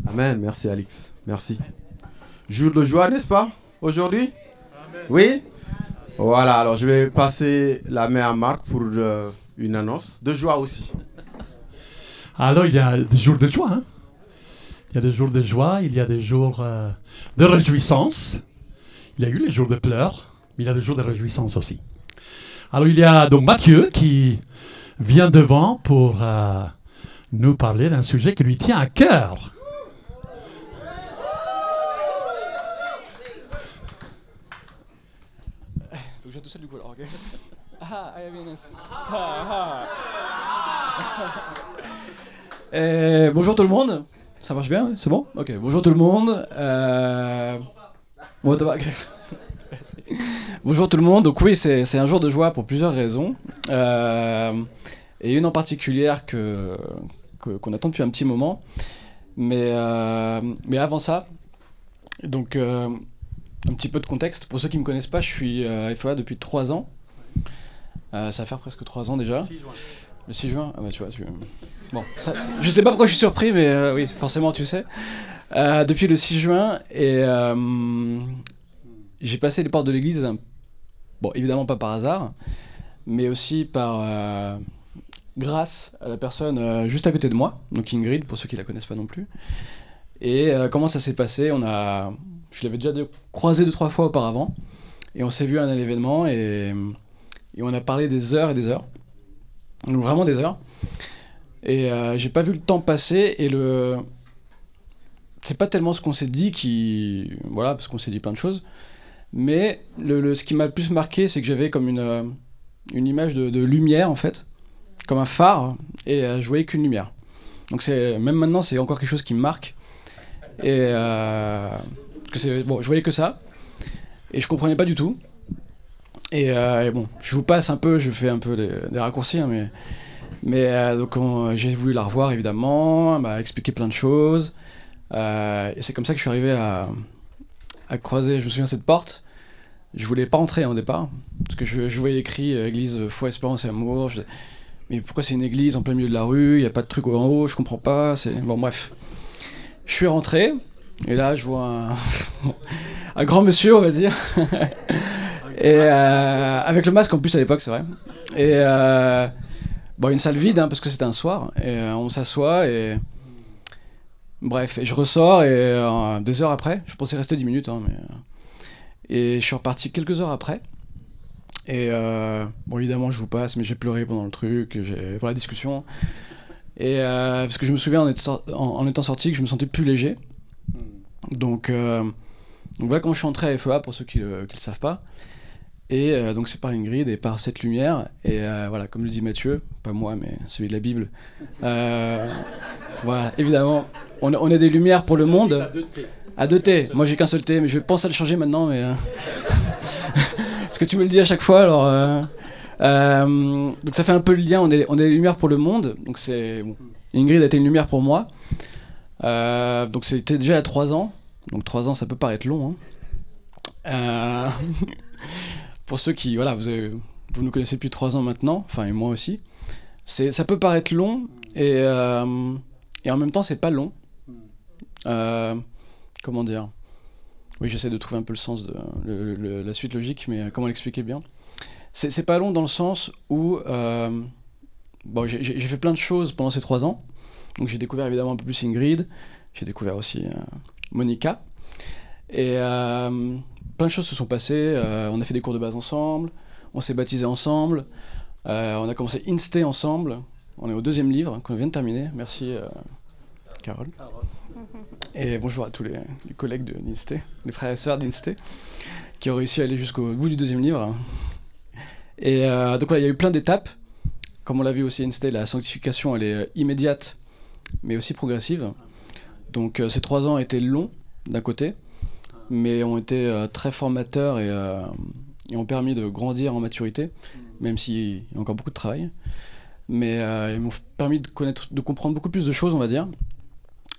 Amen, merci Alix, merci. Jour de joie, n'est-ce pas, aujourd'hui? Oui? Voilà, alors je vais passer la main à Marc pour une annonce de joie aussi. Alors, il y a des jours de joie. Hein? Il y a des jours de joie, il y a des jours de réjouissance. Il y a eu les jours de pleurs, mais il y a des jours de réjouissance aussi. Alors, il y a donc Mathieu qui vient devant pour nous parler d'un sujet qui lui tient à cœur. Donc, j'ai tout ça du coup, alors, ok. Bonjour tout le monde, ça marche bien, c'est bon? Ok, bonjour tout le monde. Bonjour tout le monde, donc oui, c'est un jour de joie pour plusieurs raisons. Et une en particulier qu'on attend depuis un petit moment. Mais avant ça, donc un petit peu de contexte. Pour ceux qui ne me connaissent pas, je suis à FEA depuis 3 ans. Ça va faire presque 3 ans déjà. 6 juin. Le 6 juin? Ah bah tu vois, bon, ça, je sais pas pourquoi je suis surpris, mais oui, forcément tu sais. Depuis le 6 juin, et j'ai passé les portes de l'église, bon, évidemment pas par hasard, mais aussi par grâce à la personne juste à côté de moi, donc Ingrid, pour ceux qui la connaissent pas non plus. Et comment ça s'est passé? Je l'avais déjà croisé 2-3 fois auparavant, et on s'est vu à un événement, et on a parlé des heures et des heures. Donc vraiment des heures. Et j'ai pas vu le temps passer, et c'est pas tellement ce qu'on s'est dit voilà, parce qu'on s'est dit plein de choses, mais ce qui m'a le plus marqué, c'est que j'avais comme une image de lumière en fait, comme un phare, et je voyais qu'une lumière. Donc même maintenant c'est encore quelque chose qui me marque, et bon, je voyais que ça, et je comprenais pas du tout. Et bon, je vous passe un peu, je fais un peu des raccourcis, hein, mais donc j'ai voulu la revoir évidemment, elle m'a expliqué plein de choses, et c'est comme ça que je suis arrivé à croiser, je me souviens, cette porte. Je voulais pas entrer au départ, parce que je voyais écrit église foi, espérance et amour. Mais pourquoi c'est une église en plein milieu de la rue, il n'y a pas de truc en haut, je comprends pas. Bon bref, je suis rentré, et là je vois un grand monsieur, on va dire. Et avec le masque en plus à l'époque, c'est vrai. Et bon, une salle vide, hein, parce que c'était un soir, et on s'assoit, et bref, et je ressors, et des heures après, je pensais rester 10 minutes, hein, et je suis reparti quelques heures après, et bon, évidemment je vous passe, mais j'ai pleuré pendant le truc, pour la discussion, et parce que je me souviens en étant sorti que je me sentais plus léger. Donc voilà comment je suis entré à FEA, pour ceux qui le savent pas. Et donc c'est par Ingrid et par cette lumière, et voilà, comme le dit Matthieu, pas moi mais celui de la Bible, voilà, évidemment on est des lumières pour le monde. À 2 T, moi j'ai qu'un seul T, mais je pense à le changer maintenant, mais parce que tu me le dis à chaque fois, alors donc ça fait un peu le lien, on est des lumières pour le monde, donc bon, Ingrid a été une lumière pour moi, donc c'était déjà à 3 ans, donc 3 ans ça peut paraître long, hein. Pour ceux qui, voilà, vous nous connaissez depuis 3 ans maintenant, enfin, et moi aussi, ça peut paraître long, et en même temps, c'est pas long. comment dire? Oui, j'essaie de trouver un peu le sens de la suite logique, mais comment l'expliquer bien? C'est pas long dans le sens où bon, j'ai fait plein de choses pendant ces 3 ans. Donc j'ai découvert évidemment un peu plus Ingrid, j'ai découvert aussi Monica. Et plein de choses se sont passées. On a fait des cours de base ensemble, on s'est baptisés ensemble, on a commencé Insté ensemble. On est au 2e livre qu'on vient de terminer. Merci Carole. Et bonjour à tous les collègues de d'Insté, les frères et sœurs d'Insté, qui ont réussi à aller jusqu'au bout du 2e livre. Et donc voilà, il y a eu plein d'étapes. Comme on l'a vu aussi Insté, la sanctification elle est immédiate, mais aussi progressive. Donc ces 3 ans étaient longs d'un côté, mais ont été très formateurs et ont permis de grandir en maturité, même s'il y a encore beaucoup de travail. Mais ils m'ont permis de comprendre beaucoup plus de choses, on va dire.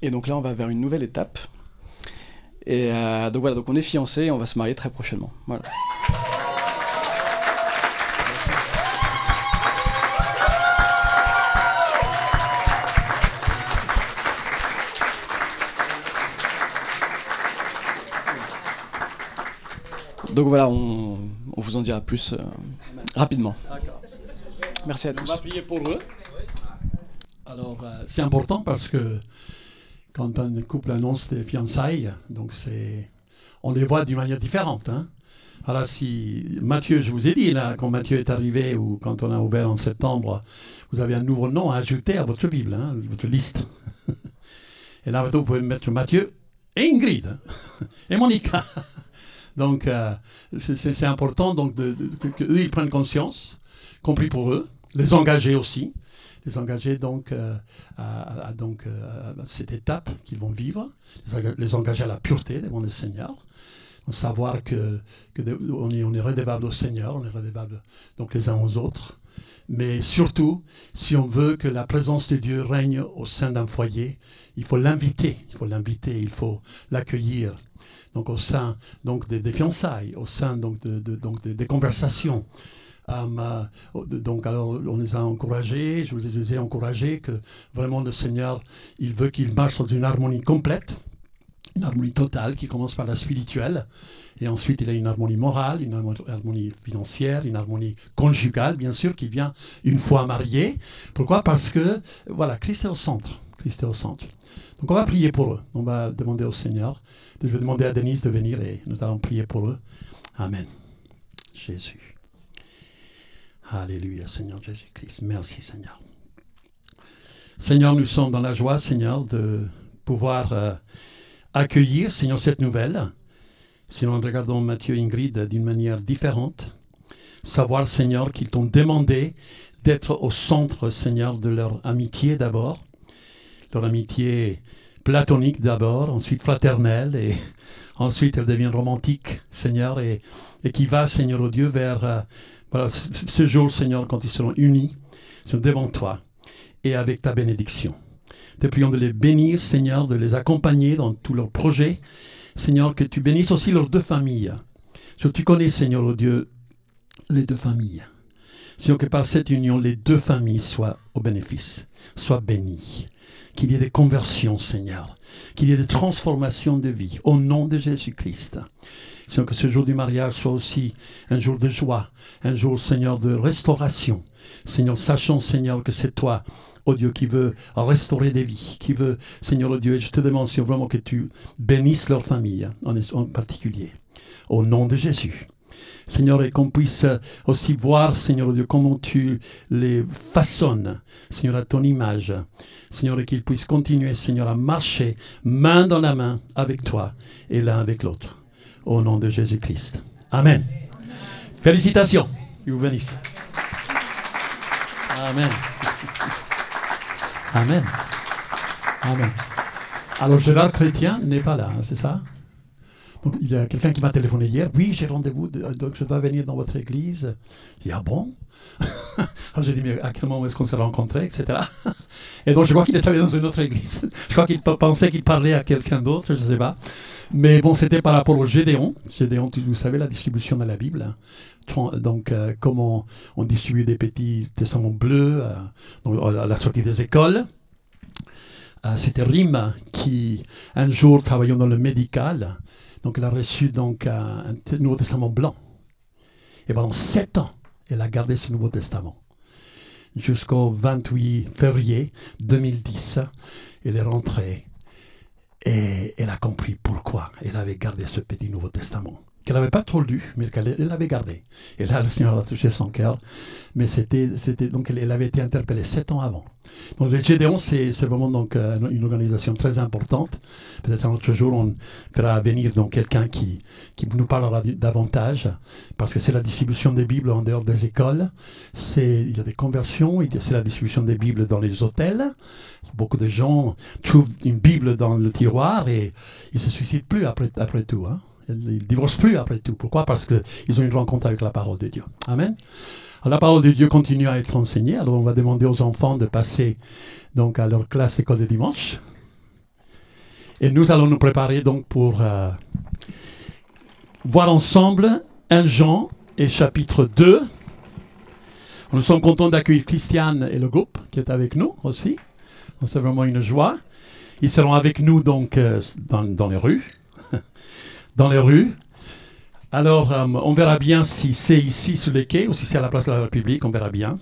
Et donc là, on va vers une nouvelle étape. Et donc voilà, donc on est fiancés et on va se marier très prochainement. Voilà. Donc voilà, on vous en dira plus rapidement. Merci à tous. On va prier pour eux. Alors, c'est important parce que quand un couple annonce des fiançailles, donc on les voit d'une manière différente. Hein. Alors, si Matthieu, je vous ai dit, là, quand Matthieu est arrivé ou quand on a ouvert en septembre, vous avez un nouveau nom à ajouter à votre Bible, hein, votre liste. Et là, vous pouvez mettre Matthieu et Ingrid et Monica. Donc, c'est important donc, qu'eux, ils prennent conscience, compris pour eux, les engager aussi, les engager donc à cette étape qu'ils vont vivre, les engager à la pureté devant le Seigneur, savoir on est redevable au Seigneur, on est redevable donc les uns aux autres, mais surtout, si on veut que la présence de Dieu règne au sein d'un foyer, il faut l'inviter, il faut l'accueillir. Donc au sein donc, des fiançailles, au sein donc, des conversations. Donc alors on les a encouragés, je vous ai encouragés que vraiment le Seigneur, il veut qu'il marche dans une harmonie complète, une harmonie totale qui commence par la spirituelle, et ensuite il y a une harmonie morale, une harmonie financière, une harmonie conjugale, bien sûr, qui vient une fois marié. Pourquoi? Parce que, voilà, Christ est au centre. Christ est au centre. Donc on va prier pour eux. On va demander au Seigneur. Je vais demander à Denise de venir et nous allons prier pour eux. Amen. Jésus. Alléluia, Seigneur Jésus-Christ. Merci, Seigneur. Seigneur, nous sommes dans la joie, Seigneur, de pouvoir accueillir, Seigneur, cette nouvelle. Seigneur, regardons Matthieu et Ingrid d'une manière différente. Savoir, Seigneur, qu'ils t'ont demandé d'être au centre, Seigneur, de leur amitié d'abord. Leur amitié platonique d'abord, ensuite fraternelle, et ensuite elle devient romantique, Seigneur, et qui va, Seigneur, au Dieu, vers voilà, ce jour, Seigneur, quand ils seront unis devant toi et avec ta bénédiction. Te prions de les bénir, Seigneur, de les accompagner dans tous leurs projets. Seigneur, que tu bénisses aussi leurs 2 familles. Tu connais, Seigneur, oh Dieu, les 2 familles. Seigneur, que par cette union, les 2 familles soient au bénéfice, soient bénies. Qu'il y ait des conversions, Seigneur. Qu'il y ait des transformations de vie. Au nom de Jésus-Christ. Seigneur, que ce jour du mariage soit aussi un jour de joie. Un jour, Seigneur, de restauration. Seigneur, sachons, Seigneur, que c'est toi, oh Dieu, qui veut restaurer des vies. Qui veut, Seigneur, oh Dieu, et je te demande, Seigneur, vraiment que tu bénisses leur famille, en particulier. Au nom de Jésus. Seigneur, et qu'on puisse aussi voir, Seigneur Dieu, comment tu les façonnes, Seigneur, à ton image. Seigneur, et qu'ils puissent continuer, Seigneur, à marcher main dans la main avec toi et l'un avec l'autre. Au nom de Jésus-Christ. Amen. Félicitations. Dieu vous bénisse. Amen. Amen. Amen. Alors, Gérard Chrétien n'est pas là, hein, c'est ça? Donc, il y a quelqu'un qui m'a téléphoné hier. Oui, j'ai rendez-vous, donc je dois venir dans votre église. J'ai dit, ah bon? Alors j'ai dit, mais à quel moment est-ce qu'on s'est rencontrés, etc. Et donc je crois qu'il est allé dans une autre église. Je crois qu'il pensait qu'il parlait à quelqu'un d'autre, je ne sais pas. Mais bon, c'était par rapport au Gédéon. Gédéon, vous savez, la distribution de la Bible. Donc, comment on distribue des petits testaments bleus à la sortie des écoles. C'était Rim qui, un jour, travaillant dans le médical, donc elle a reçu donc un Nouveau Testament blanc. Et pendant 7 ans, elle a gardé ce Nouveau Testament. Jusqu'au 28 février 2010, elle est rentrée et elle a compris pourquoi elle avait gardé ce petit Nouveau Testament. Qu'elle n'avait pas trop lu, mais qu'elle l'avait gardé. Et là, le Seigneur a touché son cœur. Mais donc elle avait été interpellée 7 ans avant. Donc le Gédéon, c'est vraiment donc une organisation très importante. Peut-être un autre jour, on fera venir donc quelqu'un qui nous parlera davantage, parce que c'est la distribution des Bibles en dehors des écoles. Il y a des conversions, c'est la distribution des Bibles dans les hôtels. Beaucoup de gens trouvent une Bible dans le tiroir et ils ne se suicident plus après tout, hein. Ils ne divorcent plus après tout. Pourquoi? Parce qu'ils ont une rencontre avec la parole de Dieu. Amen. Alors, la parole de Dieu continue à être enseignée. Alors on va demander aux enfants de passer donc à leur classe école de dimanche. Et nous allons nous préparer donc pour voir ensemble 1 Jean et chapitre 2. Nous sommes contents d'accueillir Christiane et le groupe qui est avec nous aussi. Donc, c'est vraiment une joie. Ils seront avec nous donc dans les rues. Dans les rues. Alors, on verra bien si c'est ici sur les quais ou si c'est à la place de la République, on verra bien.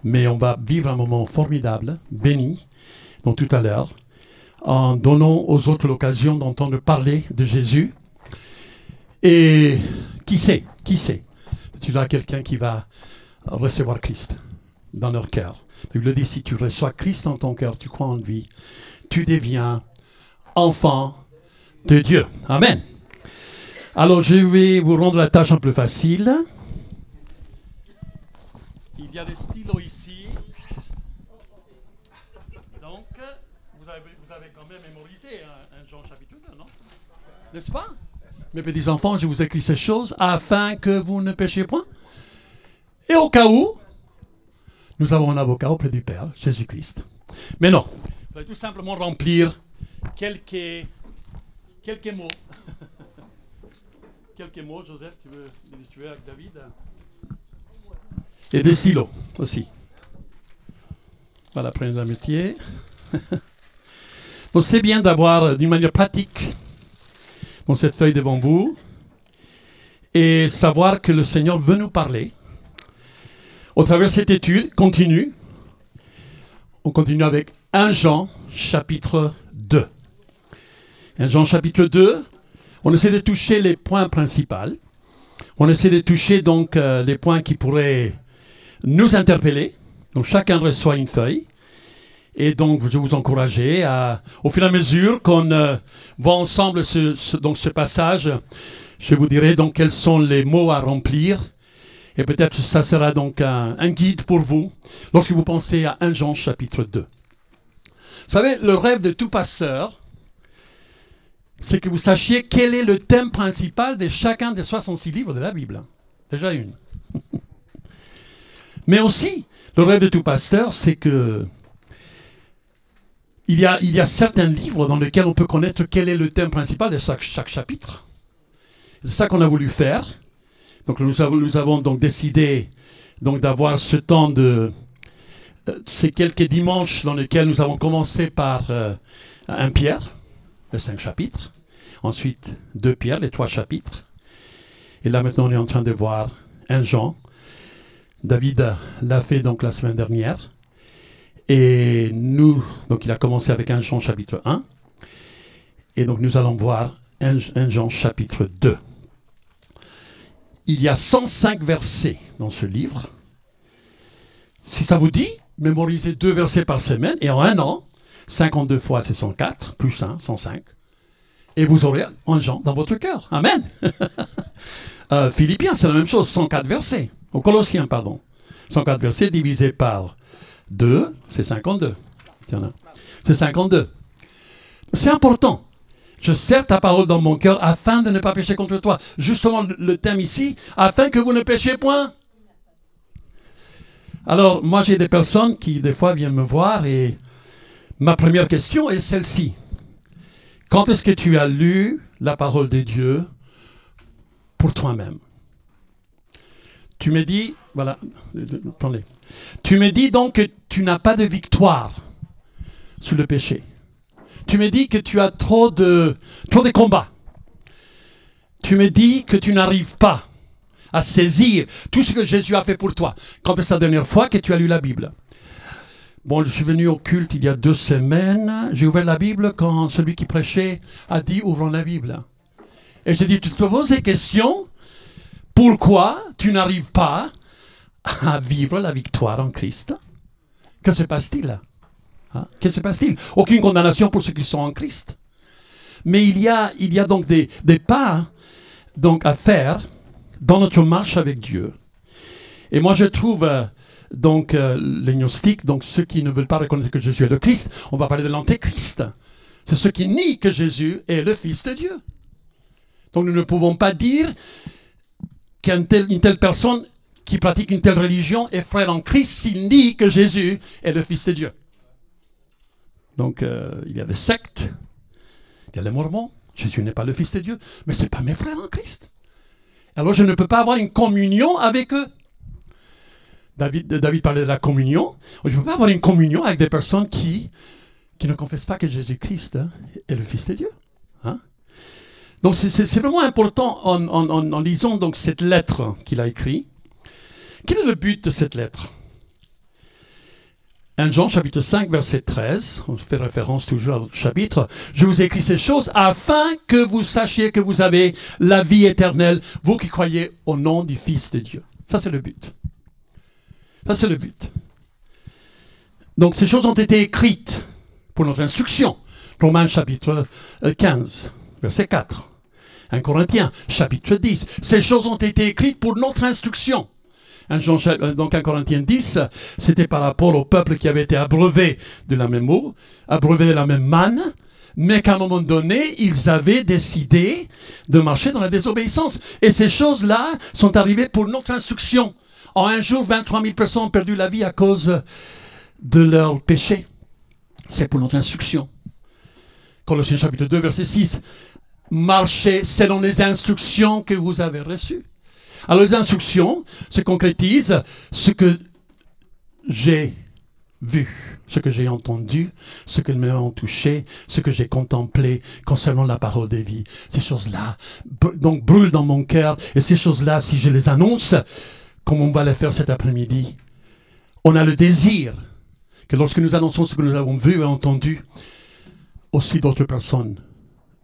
Mais on va vivre un moment formidable, béni, donc tout à l'heure, en donnant aux autres l'occasion d'entendre parler de Jésus. Et qui sait, tu as quelqu'un qui va recevoir Christ dans leur cœur. La Bible dit, si tu reçois Christ dans ton cœur, tu crois en lui, tu deviens enfant de Dieu. Amen. Alors, je vais vous rendre la tâche un peu facile. Il y a des stylos ici. Donc, vous avez quand même mémorisé un Jean chapitre 2, non? N'est-ce pas? Mes petits enfants, je vous écris ces choses afin que vous ne péchiez point. Et au cas où, nous avons un avocat auprès du Père, Jésus-Christ. Mais non, vous allez tout simplement remplir quelques mots. Quelques mots, Joseph, tu veux distribuer avec David? Et des stylos aussi. Voilà, prenez un métier. Donc c'est bien d'avoir d'une manière pratique donc, cette feuille devant vous et savoir que le Seigneur veut nous parler. Au travers de cette étude continue, on continue avec 1 Jean chapitre 2. 1 Jean chapitre 2. On essaie de toucher les points principaux. On essaie de toucher donc les points qui pourraient nous interpeller. Donc chacun reçoit une feuille. Et donc je vous encourage au fur et à mesure qu'on voit ensemble ce passage, je vous dirai donc quels sont les mots à remplir. Et peut-être que ça sera donc un guide pour vous lorsque vous pensez à 1 Jean chapitre 2. Vous savez, le rêve de tout pasteur, c'est que vous sachiez quel est le thème principal de chacun des 66 livres de la Bible. Déjà une. Mais aussi, le rêve de tout pasteur, c'est que il y a certains livres dans lesquels on peut connaître quel est le thème principal de chaque chapitre. C'est ça qu'on a voulu faire. Donc nous avons donc décidé donc d'avoir ce temps de ces quelques dimanches dans lesquels nous avons commencé par 1 Pierre, les 5 chapitres. Ensuite, 2 Pierre, les 3 chapitres. Et là, maintenant, on est en train de voir 1 Jean. David l'a fait donc la semaine dernière. Et nous, donc il a commencé avec 1 Jean chapitre 1. Et donc nous allons voir 1 Jean chapitre 2. Il y a 105 versets dans ce livre. Si ça vous dit, mémorisez 2 versets par semaine. Et en un an, 52 fois c'est 104, plus 1, 105. Et vous aurez 1 Jean dans votre cœur. Amen. Philippiens, c'est la même chose, 104 versets. Aux Colossiens, pardon. 104 versets divisé par 2, c'est 52. C'est 52. C'est important. Je serre ta parole dans mon cœur afin de ne pas pécher contre toi. Justement, le thème ici, afin que vous ne péchiez point. Alors, moi, j'ai des personnes qui, des fois, viennent me voir et ma première question est celle-ci. Quand est-ce que tu as lu la parole de Dieu pour toi-même? Tu me dis, voilà, prenez. Tu me dis donc que tu n'as pas de victoire sur le péché. Tu me dis que tu as trop de combats. Tu me dis que tu n'arrives pas à saisir tout ce que Jésus a fait pour toi. Quand est-ce la dernière fois que tu as lu la Bible? Bon, je suis venu au culte il y a 2 semaines. J'ai ouvert la Bible quand celui qui prêchait a dit « Ouvrons la Bible ». Et j'ai dit « Tu te poses des questions? Pourquoi tu n'arrives pas à vivre la victoire en Christ? Que se passe-t-il? Hein? Que se passe-t-il? Aucune condamnation pour ceux qui sont en Christ. Mais il y a donc des pas donc, à faire dans notre marche avec Dieu. Et moi, je trouve les gnostiques, donc ceux qui ne veulent pas reconnaître que Jésus est le Christ, on va parler de l'antéchrist. C'est ceux qui nient que Jésus est le Fils de Dieu. Donc nous ne pouvons pas dire qu'une telle personne qui pratique une telle religion est frère en Christ s'il nie que Jésus est le Fils de Dieu. Donc il y a des sectes, il y a les Mormons, Jésus n'est pas le Fils de Dieu, mais ce n'est pas mes frères en Christ. Alors je ne peux pas avoir une communion avec eux. David parlait de la communion. Je ne peux pas avoir une communion avec des personnes qui ne confessent pas que Jésus-Christ est le Fils de Dieu. Hein? Donc c'est vraiment important en lisant donc, cette lettre qu'il a écrite. Quel est le but de cette lettre? 1 Jean chapitre 5 verset 13, on fait référence toujours à notre chapitre. Je vous ai écrit ces choses afin que vous sachiez que vous avez la vie éternelle, vous qui croyez au nom du Fils de Dieu. Ça c'est le but. Ça c'est le but. Donc ces choses ont été écrites pour notre instruction. Romains chapitre 15 verset 4. 1 Corinthiens chapitre 10. Ces choses ont été écrites pour notre instruction. Donc 1 Corinthiens 10, c'était par rapport au peuple qui avait été abreuvé de la même eau, abreuvé de la même manne, mais qu'à un moment donné, ils avaient décidé de marcher dans la désobéissance. Et ces choses-là sont arrivées pour notre instruction. En un jour, 23 000 personnes ont perdu la vie à cause de leur péché. C'est pour notre instruction. Colossiens chapitre 2, verset 6. Marchez selon les instructions que vous avez reçues. Alors les instructions se concrétisent ce que j'ai vu, ce que j'ai entendu, ce que mes mains ont touché, ce que j'ai contemplé concernant la parole de vie. Ces choses-là donc brûlent dans mon cœur et ces choses-là, si je les annonce, comme on va les faire cet après-midi, on a le désir que lorsque nous annonçons ce que nous avons vu et entendu, aussi d'autres personnes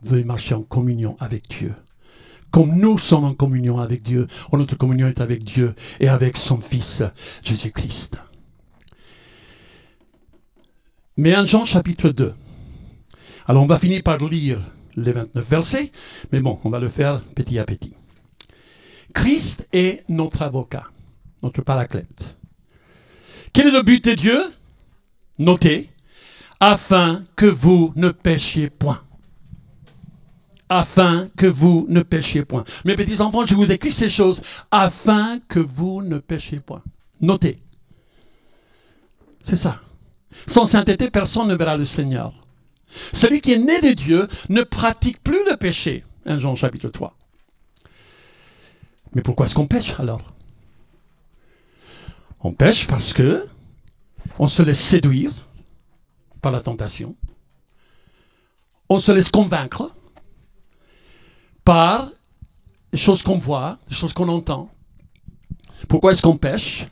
veulent marcher en communion avec Dieu. Comme nous sommes en communion avec Dieu, notre communion est avec Dieu et avec son Fils, Jésus-Christ. Mais en Jean chapitre 2, alors on va finir par lire les 29 versets, mais bon, on va le faire petit à petit. Christ est notre avocat, notre paraclète. Quel est le but de Dieu? Notez, afin que vous ne péchiez point. Afin que vous ne péchiez point. Mes petits enfants, je vous écris ces choses afin que vous ne péchiez point. Notez. C'est ça. Sans sainteté, personne ne verra le Seigneur. Celui qui est né de Dieu ne pratique plus le péché. 1 Jean chapitre 3. Mais pourquoi est-ce qu'on pêche alors? On pêche parce que on se laisse séduire par la tentation. On se laisse convaincre par des choses qu'on voit, des choses qu'on entend. Pourquoi est-ce qu'on pêche?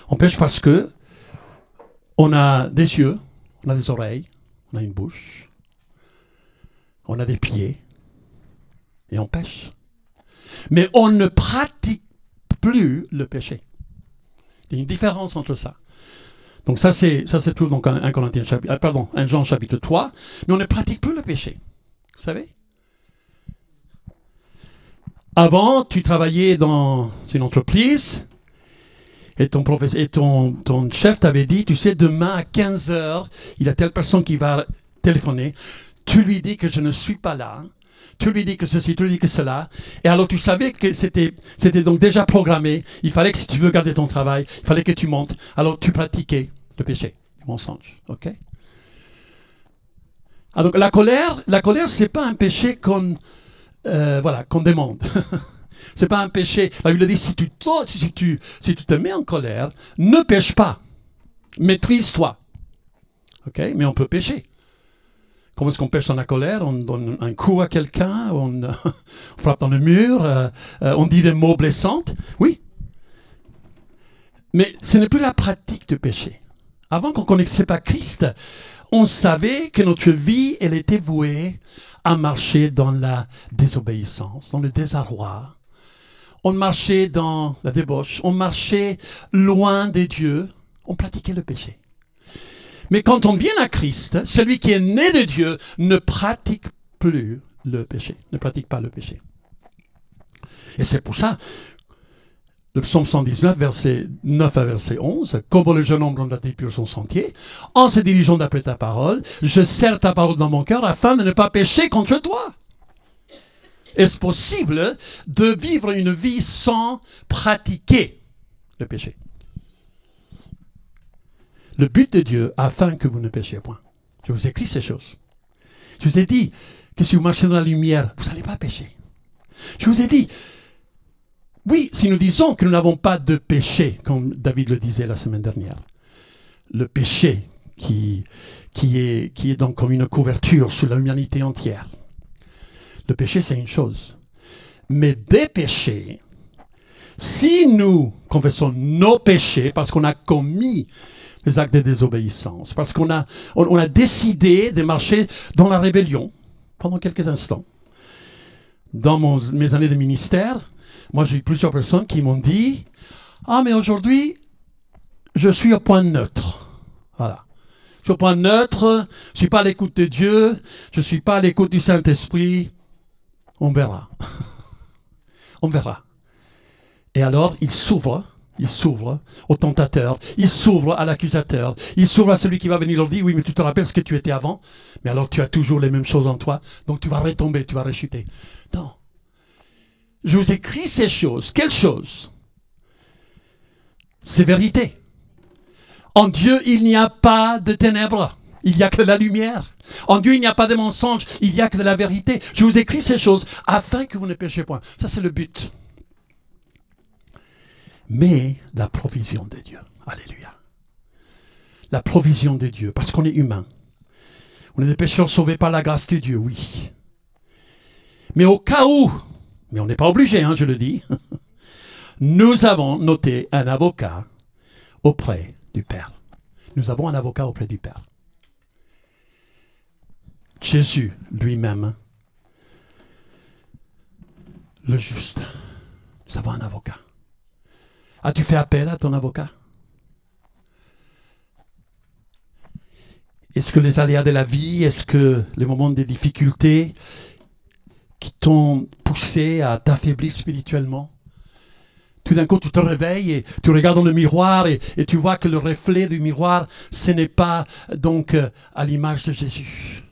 On pêche parce que on a des yeux, on a des oreilles, on a une bouche, on a des pieds, et on pêche. Mais on ne pratique plus le péché. Il y a une différence entre ça. Donc ça se trouve donc en 1 Jean chapitre 3, mais on ne pratique plus le péché. Vous savez? Avant, tu travaillais dans une entreprise et ton chef t'avait dit, tu sais, demain à 15h, il y a telle personne qui va téléphoner. Tu lui dis que je ne suis pas là. Tu lui dis que ceci, tu lui dis que cela. Et alors tu savais que c'était donc déjà programmé. Il fallait que si tu veux garder ton travail, il fallait que tu montes. Alors tu pratiquais le péché, le mensonge. Ok? Alors la colère, c'est pas un péché qu'on demande. C'est pas un péché. La Bible dit, si tu te mets en colère, ne pêche pas. Maîtrise-toi. Ok? Mais on peut pécher. Comment est-ce qu'on pêche dans la colère? On donne un coup à quelqu'un, on frappe dans le mur, on dit des mots blessants. Oui. Mais ce n'est plus la pratique du péché. Avant qu'on ne connaissait pas Christ, on savait que notre vie, elle était vouée à marcher dans la désobéissance, dans le désarroi. On marchait dans la débauche, on marchait loin de Dieu, on pratiquait le péché. Mais quand on vient à Christ, celui qui est né de Dieu ne pratique plus le péché, ne pratique pas le péché. Et c'est pour ça, le psaume 119, verset 9 à verset 11, « Comme le jeune homme rendra-t-il pur son sentier, en se dirigeant d'après ta parole, je serre ta parole dans mon cœur afin de ne pas pécher contre toi. » Est-ce possible de vivre une vie sans pratiquer le péché? Le but de Dieu, afin que vous ne péchiez point. Je vous ai écrit ces choses. Je vous ai dit que si vous marchez dans la lumière, vous n'allez pas pécher. Je vous ai dit, oui, si nous disons que nous n'avons pas de péché, comme David le disait la semaine dernière, le péché qui est donc comme une couverture sur l'humanité entière. Le péché, c'est une chose. Mais des péchés, si nous confessons nos péchés, parce qu'on a commis des actes de désobéissance, parce qu'on a décidé de marcher dans la rébellion pendant quelques instants. Dans mes années de ministère, moi j'ai eu plusieurs personnes qui m'ont dit « Ah, mais aujourd'hui, je suis au point neutre. » Voilà. Je suis au point neutre, je ne suis pas à l'écoute de Dieu, je ne suis pas à l'écoute du Saint-Esprit. On verra. On verra. Et alors, il s'ouvre au tentateur, il s'ouvre à l'accusateur, il s'ouvre à celui qui va venir leur dire, oui, mais tu te rappelles ce que tu étais avant, mais alors tu as toujours les mêmes choses en toi, donc tu vas retomber, tu vas rechuter. Non. Je vous écris ces choses. Quelles choses? C'est vérité. En Dieu, il n'y a pas de ténèbres. Il n'y a que de la lumière. En Dieu, il n'y a pas de mensonge. Il n'y a que de la vérité. Je vous écris ces choses afin que vous ne péchiez point. Ça, c'est le but. Mais la provision de Dieu. Alléluia. La provision de Dieu. Parce qu'on est humain. On est des pécheurs sauvés par la grâce de Dieu, oui. Mais au cas où, mais on n'est pas obligé, je le dis, nous avons noté un avocat auprès du Père. Nous avons un avocat auprès du Père. Jésus lui-même, le juste. Nous avons un avocat. As-tu fait appel à ton avocat? Est-ce que les aléas de la vie, est-ce que les moments de difficulté qui t'ont poussé à t'affaiblir spirituellement, tout d'un coup tu te réveilles et tu regardes dans le miroir et tu vois que le reflet du miroir, ce n'est pas donc à l'image de Jésus.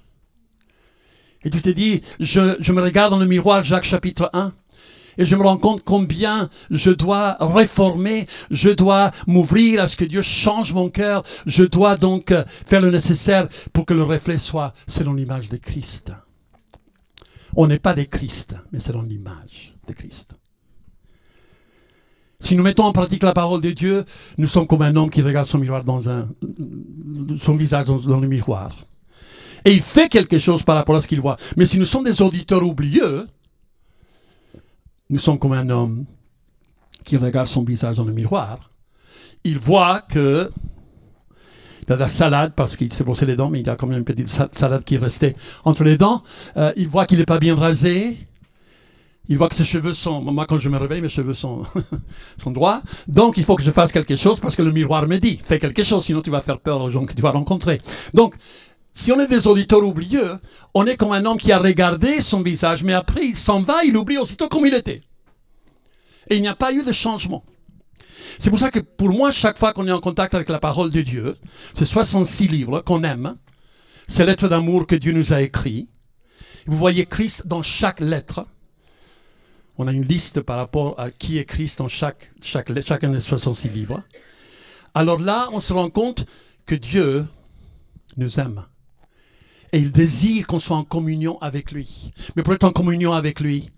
Et tu te dis, je me regarde dans le miroir, Jacques chapitre 1, et je me rends compte combien je dois réformer, je dois m'ouvrir à ce que Dieu change mon cœur, je dois donc faire le nécessaire pour que le reflet soit selon l'image de Christ. On n'est pas des Christ, mais selon l'image de Christ. Si nous mettons en pratique la parole de Dieu, nous sommes comme un homme qui regarde son miroir son visage dans le miroir. Et il fait quelque chose par rapport à ce qu'il voit. Mais si nous sommes des auditeurs oublieux, nous sommes comme un homme qui regarde son visage dans le miroir. Il voit que il a de la salade parce qu'il s'est brossé les dents, mais il a quand même une petite salade qui restait entre les dents. Il voit qu'il n'est pas bien rasé. Il voit que ses cheveux sont... Moi, quand je me réveille, mes cheveux sont droits. Donc, il faut que je fasse quelque chose parce que le miroir me dit, fais quelque chose, sinon tu vas faire peur aux gens que tu vas rencontrer. Donc, si on est des auditeurs oublieux, on est comme un homme qui a regardé son visage, mais après il s'en va, il oublie aussitôt comme il était. Et il n'y a pas eu de changement. C'est pour ça que pour moi, chaque fois qu'on est en contact avec la parole de Dieu, ces 66 livres qu'on aime, ces lettres d'amour que Dieu nous a écrites, vous voyez Christ dans chaque lettre. On a une liste par rapport à qui est Christ dans chacun des 66 livres. Alors là, on se rend compte que Dieu nous aime. Et il désire qu'on soit en communion avec lui. Mais pour être en communion avec lui,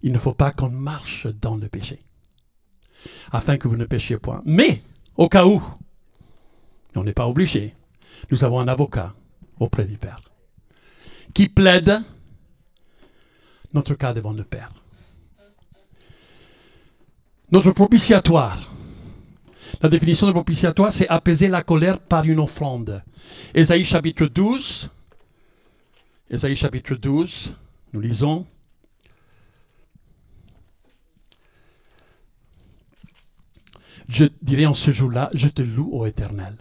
il ne faut pas qu'on marche dans le péché. Afin que vous ne péchiez point. Mais, au cas où, on n'est pas obligé, nous avons un avocat auprès du Père. qui plaide notre cas devant le Père. Notre propitiatoire. La définition de propitiatoire, c'est apaiser la colère par une offrande. Ésaïe chapitre 12. Ésaïe chapitre 12, nous lisons. Je dirai en ce jour-là, je te loue, ô Éternel.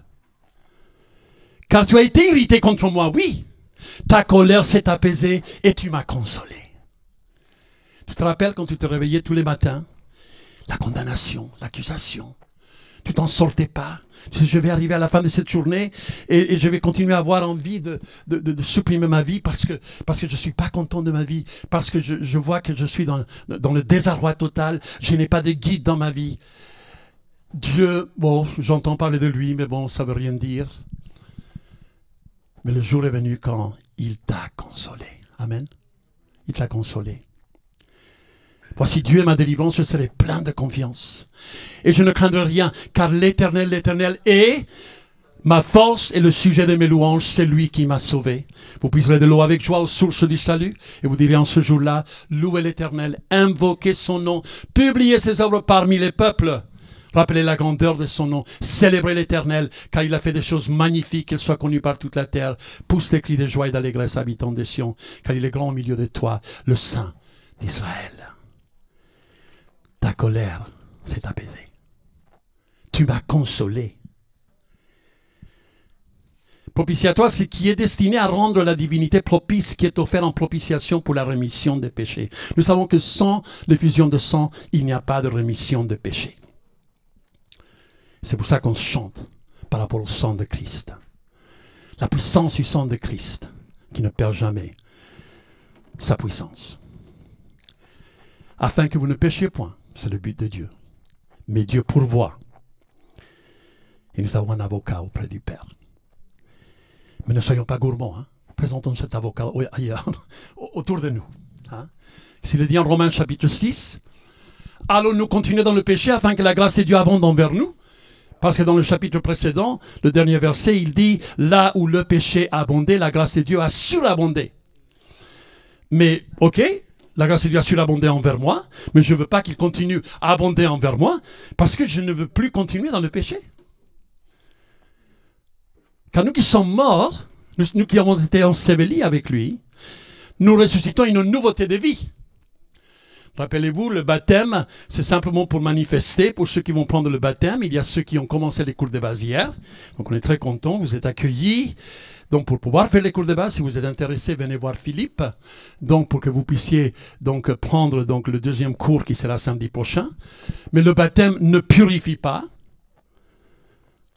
Car tu as été irrité contre moi, oui. Ta colère s'est apaisée et tu m'as consolé. Tu te rappelles quand tu te réveillais tous les matins? La condamnation, l'accusation. Tu t'en sortais pas. Tu sais, je vais arriver à la fin de cette journée et je vais continuer à avoir envie de supprimer ma vie parce que je suis pas content de ma vie, parce que je vois que je suis dans le désarroi total. Je n'ai pas de guide dans ma vie. Dieu, bon, j'entends parler de lui, mais bon, ça veut rien dire. Mais le jour est venu quand il t'a consolé. Amen. Il t'a consolé. Voici Dieu est ma délivrance, je serai plein de confiance. Et je ne craindrai rien, car l'Éternel est ma force et le sujet de mes louanges, c'est lui qui m'a sauvé. Vous puiserez de l'eau avec joie aux sources du salut, et vous direz en ce jour-là, louez l'Éternel, invoquez son nom, publiez ses œuvres parmi les peuples. Rappelez la grandeur de son nom, célébrez l'Éternel, car il a fait des choses magnifiques, qu'elles soient connues par toute la terre. Pousse des cris de joie et d'allégresse, habitants des Sion, car il est grand au milieu de toi, le Saint d'Israël. Ta colère s'est apaisée. Tu m'as consolé. Propitiatoire, c'est qui est destiné à rendre la divinité propice, qui est offert en propitiation pour la rémission des péchés. Nous savons que sans l'effusion de sang, il n'y a pas de rémission des péchés. C'est pour ça qu'on chante par rapport au sang de Christ. La puissance du sang de Christ, qui ne perd jamais sa puissance. Afin que vous ne péchiez point. C'est le but de Dieu. Mais Dieu pourvoit. Et nous avons un avocat auprès du Père. Mais ne soyons pas gourmands. Hein. Présentons cet avocat ailleurs, autour de nous. Hein. S'il est dit en Romains chapitre 6, allons-nous continuer dans le péché afin que la grâce de Dieu abonde envers nous? Parce que dans le chapitre précédent, le dernier verset, il dit, là où le péché a abondé, la grâce de Dieu a surabondé. Mais, ok, la grâce de Dieu a surabondé envers moi, mais je ne veux pas qu'il continue à abonder envers moi, parce que je ne veux plus continuer dans le péché. Car nous qui sommes morts, nous qui avons été ensevelis avec lui, nous ressuscitons une nouveauté de vie. Rappelez-vous, le baptême, c'est simplement pour manifester, pour ceux qui vont prendre le baptême. Il y a ceux qui ont commencé les cours de base hier. Donc on est très contents, vous êtes accueillis. Donc pour pouvoir faire les cours de base, si vous êtes intéressés, venez voir Philippe. Donc pour que vous puissiez donc prendre donc le deuxième cours qui sera samedi prochain. Mais le baptême ne purifie pas.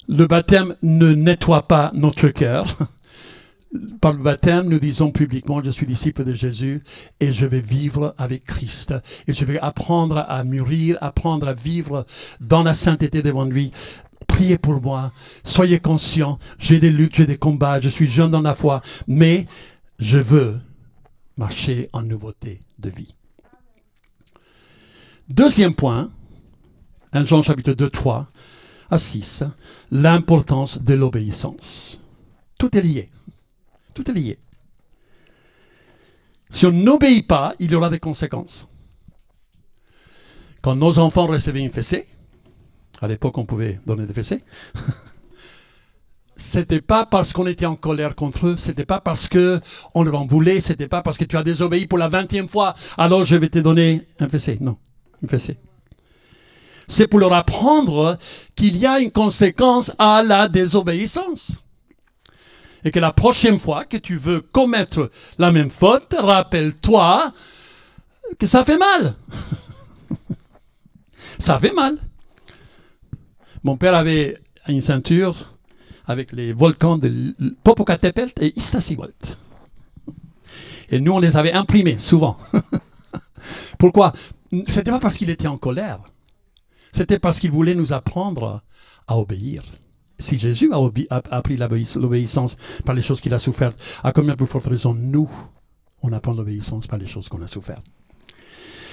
Le baptême ne nettoie pas notre cœur. Par le baptême, nous disons publiquement, je suis disciple de Jésus et je vais vivre avec Christ. Et je vais apprendre à mûrir, apprendre à vivre dans la sainteté devant lui. Priez pour moi, soyez conscients, j'ai des luttes, j'ai des combats, je suis jeune dans la foi, mais je veux marcher en nouveauté de vie. Deuxième point, 1 Jean chapitre 2, 3 à 6, l'importance de l'obéissance. Tout est lié. Tout est lié. Si on n'obéit pas, il y aura des conséquences. Quand nos enfants recevaient une fessée, à l'époque on pouvait donner des fessées, c'était pas parce qu'on était en colère contre eux, c'était pas parce qu'on leur en voulait, c'était pas parce que tu as désobéi pour la 20e fois, alors je vais te donner un fessée. Non, une fessée. C'est pour leur apprendre qu'il y a une conséquence à la désobéissance. Et que la prochaine fois que tu veux commettre la même faute, rappelle-toi que ça fait mal. Ça fait mal. Mon père avait une ceinture avec les volcans de Popocatépetl et Iztaccíhuatl. Et nous, on les avait imprimés souvent. Pourquoi? C'était pas parce qu'il était en colère. C'était parce qu'il voulait nous apprendre à obéir. Si Jésus a appris l'obéissance par les choses qu'il a souffertes, à combien plus forte raison nous, on apprend l'obéissance par les choses qu'on a souffertes.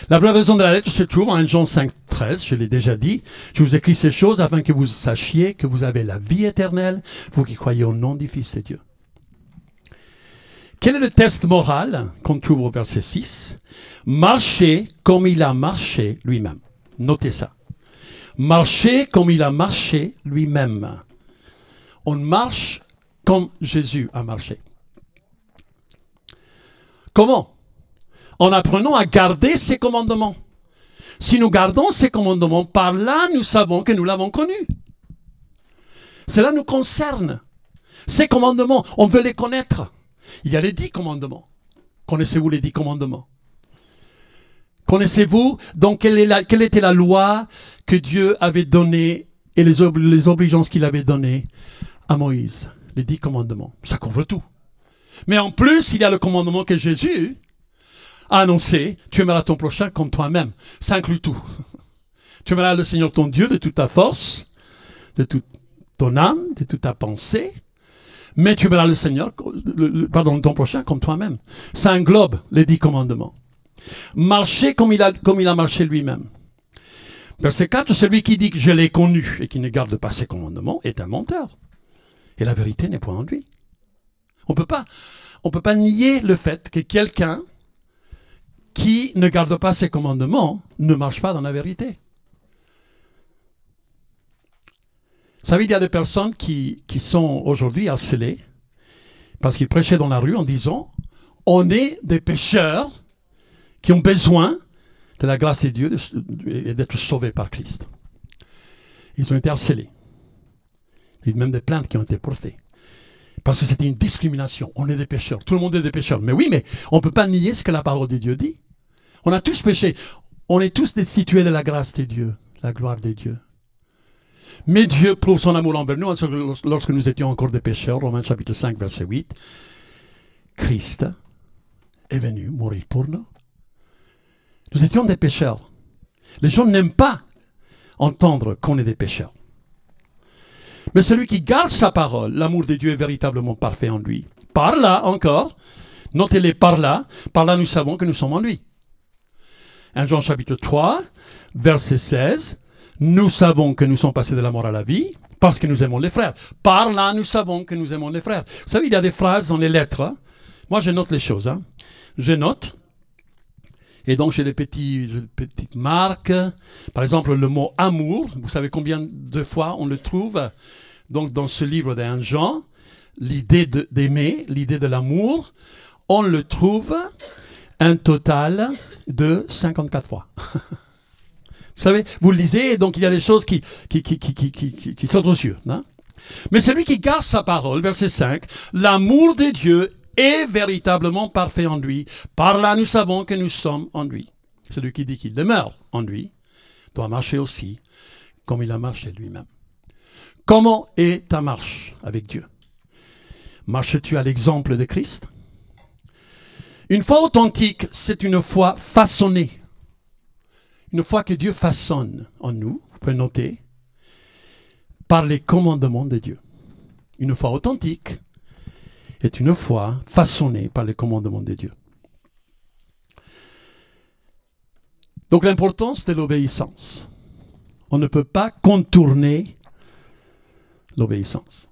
La vraie raison de la lettre se trouve en 1 Jean 5, 13, je l'ai déjà dit. Je vous écris ces choses afin que vous sachiez que vous avez la vie éternelle, vous qui croyez au nom du Fils de Dieu. Quel est le test moral qu'on trouve au verset 6? Marcher comme il a marché lui-même. Notez ça. Marcher comme il a marché lui-même. On marche comme Jésus a marché. Comment? En apprenant à garder ses commandements. Si nous gardons ses commandements, par là nous savons que nous l'avons connu. Cela nous concerne. Ces commandements, on veut les connaître. Il y a les 10 commandements. Connaissez-vous les 10 commandements? Connaissez-vous donc quelle était la loi que Dieu avait donnée et les obligeances qu'il avait données à Moïse? Les 10 commandements. Ça couvre tout. Mais en plus, il y a le commandement que Jésus a annoncé. Tu aimeras ton prochain comme toi-même. Ça inclut tout. Tu aimeras le Seigneur ton Dieu de toute ta force, de toute ton âme, de toute ta pensée. Mais tu verras le Seigneur, ton prochain comme toi-même. Ça englobe les 10 commandements. Marcher comme il a marché lui-même. Verset 4, celui qui dit que je l'ai connu et qui ne garde pas ses commandements est un menteur. Et la vérité n'est point en lui. On peut pas nier le fait que quelqu'un qui ne garde pas ses commandements ne marche pas dans la vérité. Vous savez, il y a des personnes qui sont aujourd'hui harcelées parce qu'ils prêchaient dans la rue en disant « On est des pécheurs qui ont besoin de la grâce de Dieu et d'être sauvés par Christ. » Ils ont été harcelés. Il y a même des plaintes qui ont été portées. Parce que c'était une discrimination. On est des pécheurs. Tout le monde est des pécheurs. Mais oui, mais on ne peut pas nier ce que la parole de Dieu dit. On a tous péché. On est tous destitués de la grâce de Dieu, de la gloire de Dieu. Mais Dieu prouve son amour envers nous lorsque nous étions encore des pécheurs, Romains chapitre 5, verset 8. Christ est venu mourir pour nous. Nous étions des pécheurs. Les gens n'aiment pas entendre qu'on est des pécheurs. Mais celui qui garde sa parole, l'amour de Dieu est véritablement parfait en lui. Par là encore, notez-les par là nous savons que nous sommes en lui. 1 Jean chapitre 3, verset 16. Nous savons que nous sommes passés de la mort à la vie parce que nous aimons les frères. Par là, nous savons que nous aimons les frères. Vous savez, il y a des phrases dans les lettres. Hein. Moi, je note les choses. Hein. Je note. Et donc, j'ai des petites marques. Par exemple, le mot amour. Vous savez combien de fois on le trouve donc, dans ce livre de 1 Jean. L'idée d'aimer, l'idée de l'amour. On le trouve un total de 54 fois. Vous savez, vous le lisez, et donc il y a des choses qui sautent aux yeux. Hein? Mais celui qui garde sa parole, verset 5, l'amour de Dieu est véritablement parfait en lui. Par là, nous savons que nous sommes en lui. Celui qui dit qu'il demeure en lui doit marcher aussi comme il a marché lui-même. Comment est ta marche avec Dieu? Marches-tu à l'exemple de Christ? Une foi authentique, c'est une foi façonnée. Une foi que Dieu façonne en nous, vous pouvez noter, par les commandements de Dieu. Une foi authentique est une foi façonnée par les commandements de Dieu. Donc l'importance de l'obéissance. On ne peut pas contourner l'obéissance.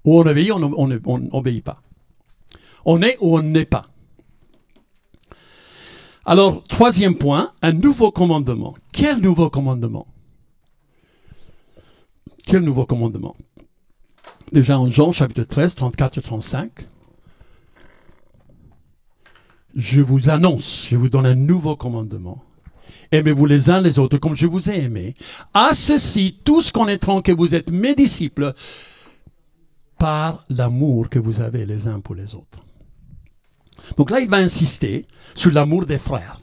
Ou on obéit, on n'obéit pas. On est ou on n'est pas. Alors, troisième point, un nouveau commandement. Quel nouveau commandement? Quel nouveau commandement? Déjà en Jean, chapitre 13, 34 et 35. Je vous annonce, je vous donne un nouveau commandement. Aimez-vous les uns les autres comme je vous ai aimé. À ceci, tous connaîtront que vous êtes mes disciples par l'amour que vous avez les uns pour les autres. Donc là, il va insister sur l'amour des frères.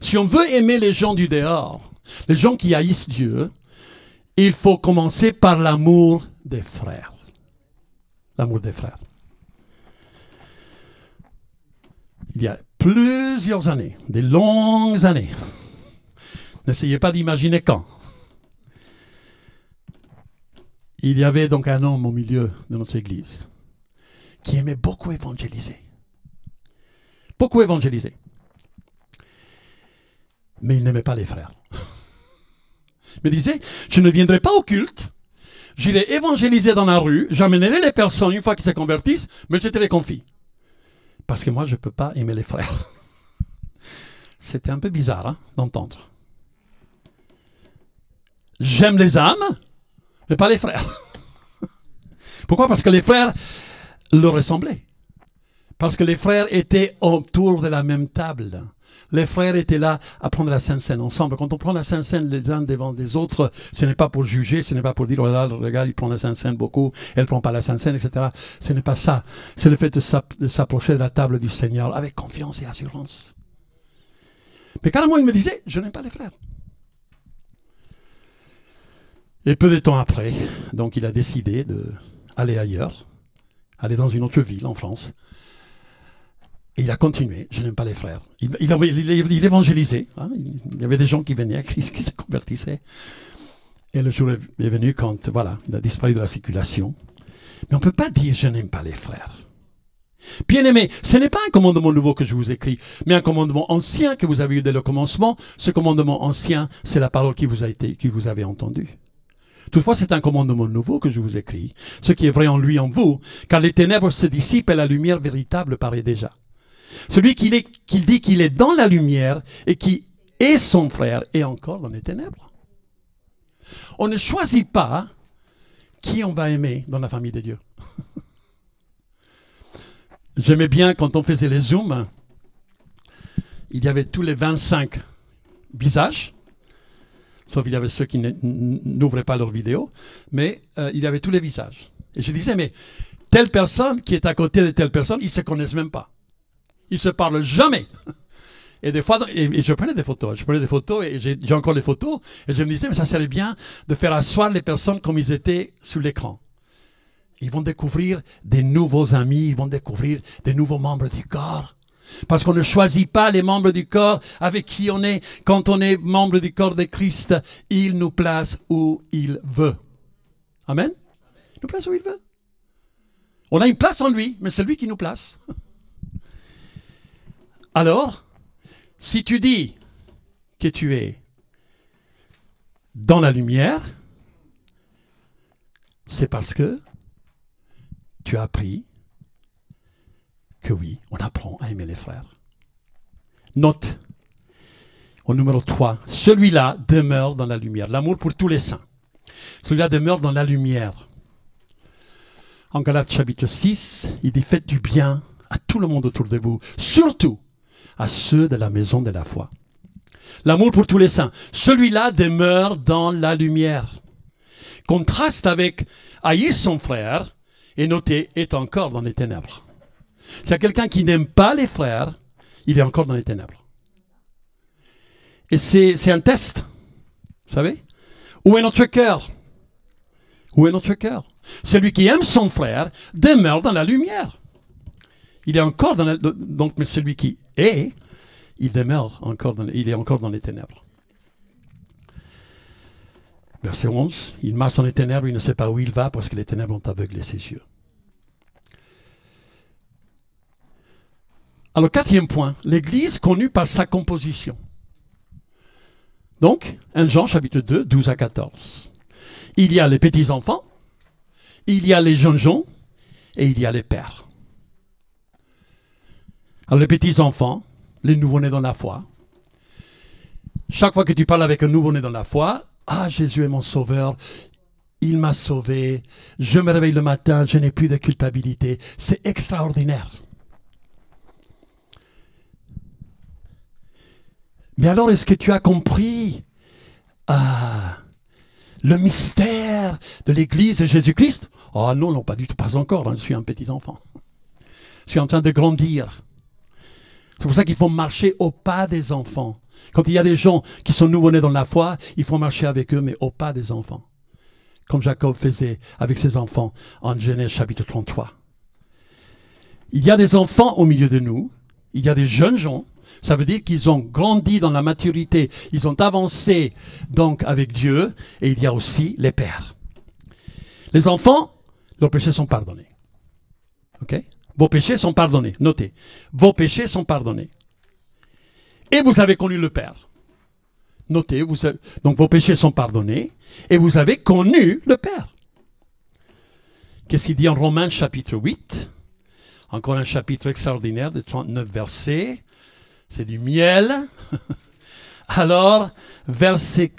Si on veut aimer les gens du dehors, les gens qui haïssent Dieu, il faut commencer par l'amour des frères. L'amour des frères. Il y a plusieurs années, des longues années, n'essayez pas d'imaginer quand, il y avait donc un homme au milieu de notre église qui aimait beaucoup évangéliser. Beaucoup évangélisé. Mais il n'aimait pas les frères. Il me disait, je ne viendrai pas au culte, j'irai évangéliser dans la rue, j'amènerai les personnes une fois qu'ils se convertissent, mais je te les confie. Parce que moi, je ne peux pas aimer les frères. C'était un peu bizarre hein, d'entendre. J'aime les âmes, mais pas les frères. Pourquoi? Parce que les frères leur ressemblaient. Parce que les frères étaient autour de la même table. Les frères étaient là à prendre la Sainte Seine ensemble. Quand on prend la Sainte Seine les uns devant les autres, ce n'est pas pour juger, ce n'est pas pour dire, oh là là, regarde, il prend la Sainte Seine beaucoup, elle ne prend pas la Sainte Seine, etc. Ce n'est pas ça. C'est le fait de s'approcher de la table du Seigneur avec confiance et assurance. Mais carrément, il me disait, je n'aime pas les frères. Et peu de temps après, donc il a décidé d'aller ailleurs, aller dans une autre ville en France. Et il a continué, je n'aime pas les frères. Il évangélisait, hein, il y avait des gens qui venaient à Christ, qui se convertissaient. Et le jour est venu quand, voilà, il a disparu de la circulation. Mais on ne peut pas dire je n'aime pas les frères. Bien-aimés, ce n'est pas un commandement nouveau que je vous écris, mais un commandement ancien que vous avez eu dès le commencement. Ce commandement ancien, c'est la parole qui vous avez entendue. Toutefois, c'est un commandement nouveau que je vous écris, ce qui est vrai en lui, en vous, car les ténèbres se dissipent et la lumière véritable paraît déjà. Celui qui dit qu'il est dans la lumière et qui est son frère est encore dans les ténèbres. On ne choisit pas qui on va aimer dans la famille de Dieu. J'aimais bien quand on faisait les zooms, il y avait tous les 25 visages, sauf il y avait ceux qui n'ouvraient pas leur vidéo, mais il y avait tous les visages. Et je disais, mais telle personne qui est à côté de telle personne, ils ne se connaissent même pas. Ils ne se parlent jamais. Et des fois, et je prenais des photos. Et j'ai encore les photos. Et je me disais, mais ça serait bien de faire asseoir les personnes comme ils étaient sur l'écran. Ils vont découvrir des nouveaux amis, ils vont découvrir des nouveaux membres du corps. Parce qu'on ne choisit pas les membres du corps avec qui on est. Quand on est membre du corps de Christ, il nous place où il veut. Amen? Il nous place où il veut. On a une place en lui, mais c'est lui qui nous place. Alors, si tu dis que tu es dans la lumière, c'est parce que tu as appris que oui, on apprend à aimer les frères. Note, au numéro 3, celui-là demeure dans la lumière. L'amour pour tous les saints. Celui-là demeure dans la lumière. En Galates chapitre 6, il dit, faites du bien à tout le monde autour de vous, surtout à ceux de la maison de la foi. L'amour pour tous les saints. Celui-là demeure dans la lumière. Contraste avec haïr son frère et noter est encore dans les ténèbres. S'il y a quelqu'un qui n'aime pas les frères, il est encore dans les ténèbres. Et c'est un test. Vous savez? Où est notre cœur? Où est notre cœur? Celui qui aime son frère demeure dans la lumière. Il est encore dans la, donc, mais celui qui est, il demeure encore il est encore dans les ténèbres. Verset 11, il marche dans les ténèbres, il ne sait pas où il va parce que les ténèbres ont aveuglé ses yeux. Alors, quatrième point, l'Église connue par sa composition. Donc, 1 Jean chapitre 2, 12 à 14. Il y a les petits-enfants, il y a les jeunes gens et il y a les pères. Alors, les petits-enfants, les nouveau-nés dans la foi. Chaque fois que tu parles avec un nouveau-né dans la foi, ah, Jésus est mon sauveur, il m'a sauvé, je me réveille le matin, je n'ai plus de culpabilité. C'est extraordinaire. Mais alors, est-ce que tu as compris le mystère de l'Église de Jésus-Christ? Oh non, non, pas du tout, pas encore, hein, je suis un petit enfant. Je suis en train de grandir. C'est pour ça qu'il faut marcher au pas des enfants. Quand il y a des gens qui sont nouveau-nés dans la foi, il faut marcher avec eux, mais au pas des enfants. Comme Jacob faisait avec ses enfants en Genèse chapitre 33. Il y a des enfants au milieu de nous, il y a des jeunes gens, ça veut dire qu'ils ont grandi dans la maturité, ils ont avancé donc avec Dieu, et il y a aussi les pères. Les enfants, leurs péchés sont pardonnés. Ok? Vos péchés sont pardonnés. Notez. Vos péchés sont pardonnés. Et vous avez connu le Père. Notez. Donc vos péchés sont pardonnés. Et vous avez connu le Père. Qu'est-ce qu'il dit en Romains chapitre 8? Encore un chapitre extraordinaire de 39 versets. C'est du miel. Alors, verset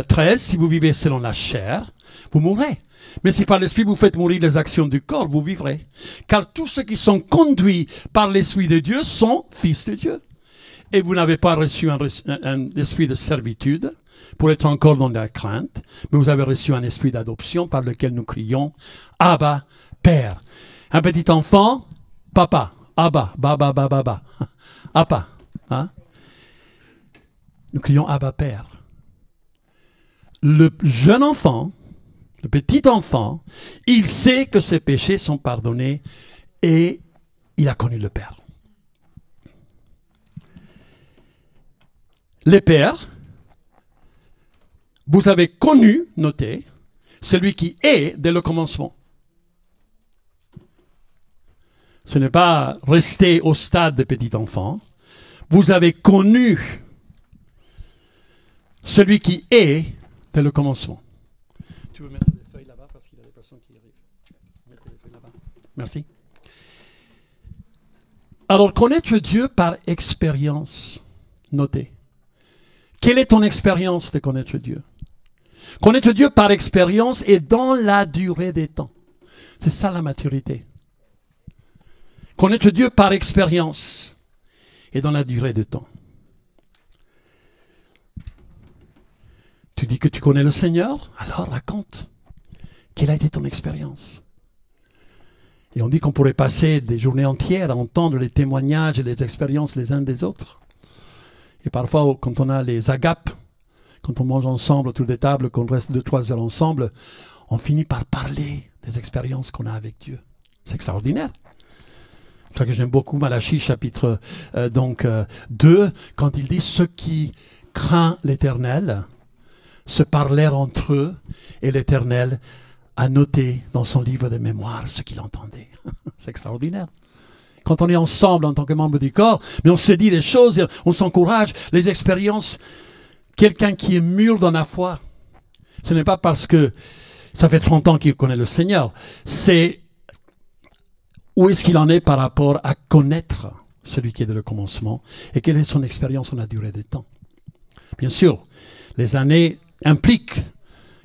13, si vous vivez selon la chair, vous mourrez. Mais si par l'Esprit vous faites mourir les actions du corps, vous vivrez. Car tous ceux qui sont conduits par l'Esprit de Dieu sont fils de Dieu. Et vous n'avez pas reçu un esprit de servitude pour être encore dans la crainte, mais vous avez reçu un esprit d'adoption par lequel nous crions « Abba, Père ». Un petit enfant, papa, Abba, baba, baba, baba, Abba. Hein? Nous crions « Abba, Père ». Le jeune enfant, le petit enfant, il sait que ses péchés sont pardonnés et il a connu le Père. Les pères, vous avez connu, notez, celui qui est dès le commencement. Ce n'est pas rester au stade de petit enfant. Vous avez connu celui qui est dès le commencement. Tu veux mettre des feuilles là-bas parce qu'il y a des personnes qui arrivent. Mettez des feuilles là-bas. Merci. Alors, connaître Dieu par expérience, notez. Quelle est ton expérience de connaître Dieu? Connaître Dieu par expérience et dans la durée des temps. C'est ça la maturité. Connaître Dieu par expérience et dans la durée des temps. Tu dis que tu connais le Seigneur? Alors raconte. Quelle a été ton expérience? Et on dit qu'on pourrait passer des journées entières à entendre les témoignages et les expériences les uns des autres. Et parfois, quand on a les agapes, quand on mange ensemble autour des tables, qu'on reste 2-3 heures ensemble, on finit par parler des expériences qu'on a avec Dieu. C'est extraordinaire. C'est pour ça que j'aime beaucoup Malachie, chapitre 2, quand il dit « Ceux qui craignent l'Éternel se parlèrent entre eux, et l'Éternel a noté dans son livre de mémoire ce qu'il entendait. » C'est extraordinaire. Quand on est ensemble en tant que membre du corps, mais on se dit des choses, on s'encourage, les expériences. Quelqu'un qui est mûr dans la foi, ce n'est pas parce que ça fait 30 ans qu'il connaît le Seigneur, c'est où est-ce qu'il en est par rapport à connaître celui qui est dès le commencement et quelle est son expérience en la durée des temps. Bien sûr, les années impliquent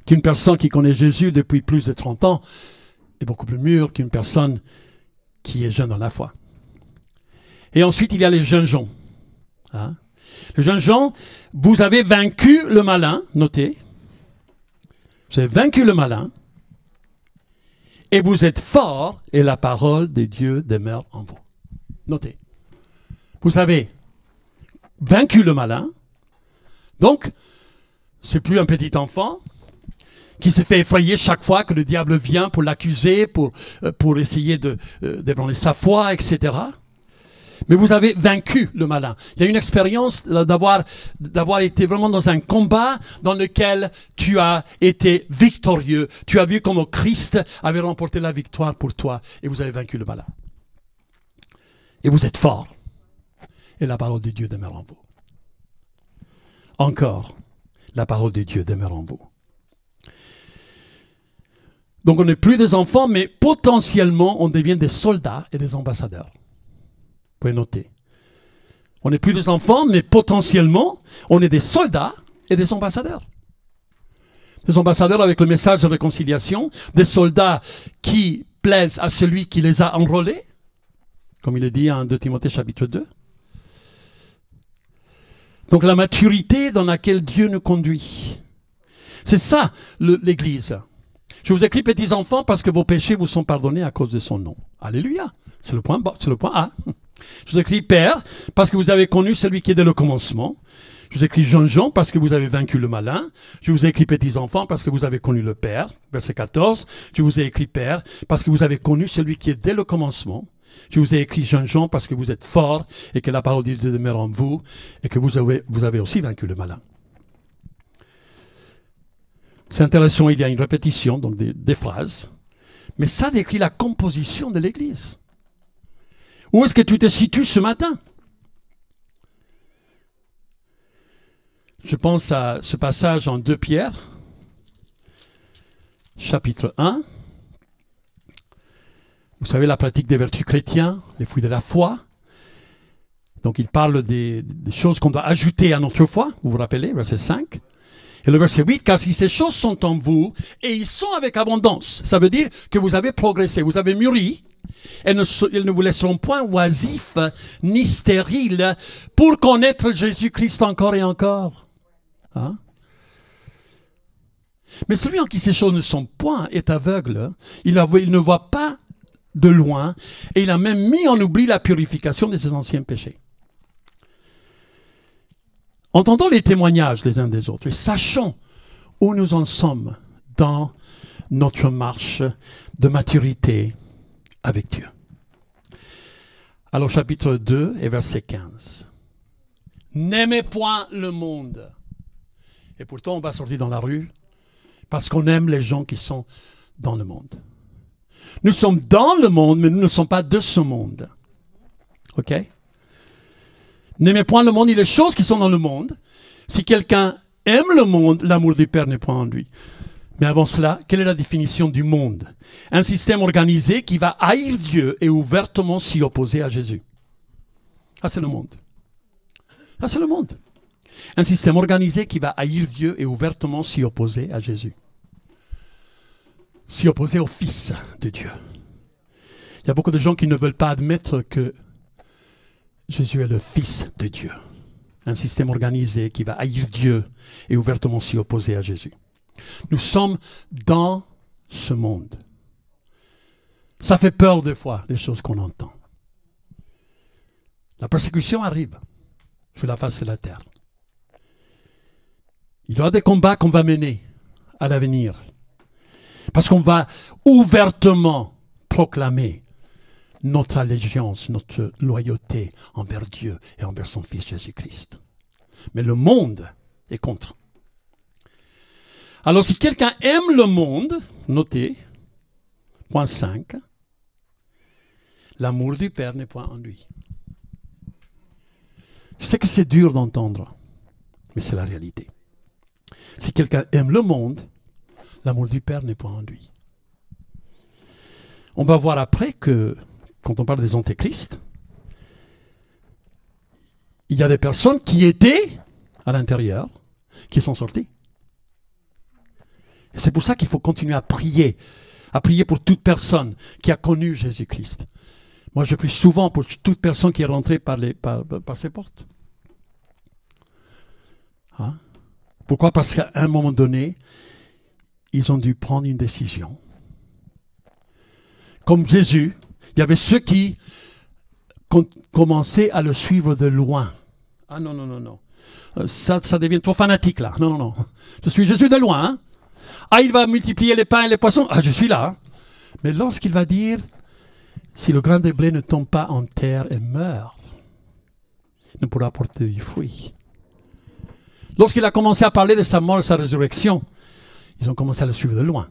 qu'une personne qui connaît Jésus depuis plus de 30 ans est beaucoup plus mûre qu'une personne qui est jeune dans la foi. Et ensuite, il y a les jeunes gens. Hein? Les jeunes gens, vous avez vaincu le malin, notez. Vous avez vaincu le malin. Et vous êtes forts et la parole de Dieu demeure en vous. Notez. Vous avez vaincu le malin. Donc, c'est plus un petit enfant qui se fait effrayer chaque fois que le diable vient pour l'accuser, pour essayer d'ébranler sa foi, etc. Mais vous avez vaincu le malin. Il y a une expérience d'avoir été vraiment dans un combat dans lequel tu as été victorieux. Tu as vu comment Christ avait remporté la victoire pour toi et vous avez vaincu le malin. Et vous êtes fort. Et la parole de Dieu demeure en vous. Encore, la parole de Dieu demeure en vous. Donc on n'est plus des enfants, mais potentiellement on devient des soldats et des ambassadeurs. Vous pouvez noter. On n'est plus des enfants, mais potentiellement, on est des soldats et des ambassadeurs. Des ambassadeurs avec le message de réconciliation, des soldats qui plaisent à celui qui les a enrôlés, comme il est dit en 2 Timothée chapitre 2. Donc la maturité dans laquelle Dieu nous conduit. C'est ça l'Église. Je vous écris petits enfants parce que vos péchés vous sont pardonnés à cause de son nom. Alléluia. C'est le point A. Je vous écris Père parce que vous avez connu celui qui est dès le commencement. Je vous écris jeunes gens parce que vous avez vaincu le malin. Je vous ai écrit petits enfants parce que vous avez connu le Père. Verset 14. Je vous ai écrit Père parce que vous avez connu celui qui est dès le commencement. Je vous ai écrit jeunes gens parce que vous êtes forts et que la parole de Dieu demeure en vous et que vous avez aussi vaincu le malin. C'est intéressant, il y a une répétition, donc des phrases. Mais ça décrit la composition de l'Église. Où est-ce que tu te situes ce matin? Je pense à ce passage en 2 Pierre, chapitre 1, Vous savez, la pratique des vertus chrétiennes, les fruits de la foi. Donc, il parle des choses qu'on doit ajouter à notre foi. Vous vous rappelez, verset 5. Et le verset 8, car si ces choses sont en vous, et ils sont avec abondance, ça veut dire que vous avez progressé, vous avez mûri, elles ne vous laisseront point oisifs ni stériles pour connaître Jésus-Christ encore et encore. Hein? Mais celui en qui ces choses ne sont point est aveugle, il ne voit pas de loin, et il a même mis en oubli la purification de ses anciens péchés. Entendons les témoignages les uns des autres et sachons où nous en sommes dans notre marche de maturité avec Dieu. Alors chapitre 2 et verset 15. N'aimez point le monde. Et pourtant on va sortir dans la rue parce qu'on aime les gens qui sont dans le monde. Nous sommes dans le monde, mais nous ne sommes pas de ce monde. OK? N'aimez point le monde ni les choses qui sont dans le monde. Si quelqu'un aime le monde, l'amour du Père n'est point en lui. Mais avant cela, quelle est la définition du monde? Un système organisé qui va haïr Dieu et ouvertement s'y opposer à Jésus. Ah, c'est le monde. Ah, c'est le monde. Un système organisé qui va haïr Dieu et ouvertement s'y opposer à Jésus. S'y opposer au Fils de Dieu. Il y a beaucoup de gens qui ne veulent pas admettre que Jésus est le Fils de Dieu. Un système organisé qui va haïr Dieu et ouvertement s'y opposer à Jésus. Nous sommes dans ce monde. Ça fait peur des fois, les choses qu'on entend. La persécution arrive sur la face de la terre. Il y aura des combats qu'on va mener à l'avenir. Parce qu'on va ouvertement proclamer notre allégeance, notre loyauté envers Dieu et envers son Fils Jésus-Christ. Mais le monde est contre. Alors si quelqu'un aime le monde, notez, point 5, l'amour du Père n'est point en lui. Je sais que c'est dur d'entendre, mais c'est la réalité. Si quelqu'un aime le monde, l'amour du Père n'est point en lui. On va voir après que quand on parle des antéchrists, il y a des personnes qui étaient à l'intérieur, qui sont sorties. Et c'est pour ça qu'il faut continuer à prier pour toute personne qui a connu Jésus-Christ. Moi, je prie souvent pour toute personne qui est rentrée par ces portes. Hein? Pourquoi? Parce qu'à un moment donné, ils ont dû prendre une décision. Comme Jésus, il y avait ceux qui commençaient à le suivre de loin. Ah non, non, non, non. Ça devient trop fanatique là. Non, non, non. Je suis Jésus de loin. Hein? Ah, il va multiplier les pains et les poissons. Ah, je suis là. Hein? Mais lorsqu'il va dire, si le grain de blé ne tombe pas en terre et meurt, il ne pourra porter du fruit. Lorsqu'il a commencé à parler de sa mort et sa résurrection, ils ont commencé à le suivre de loin.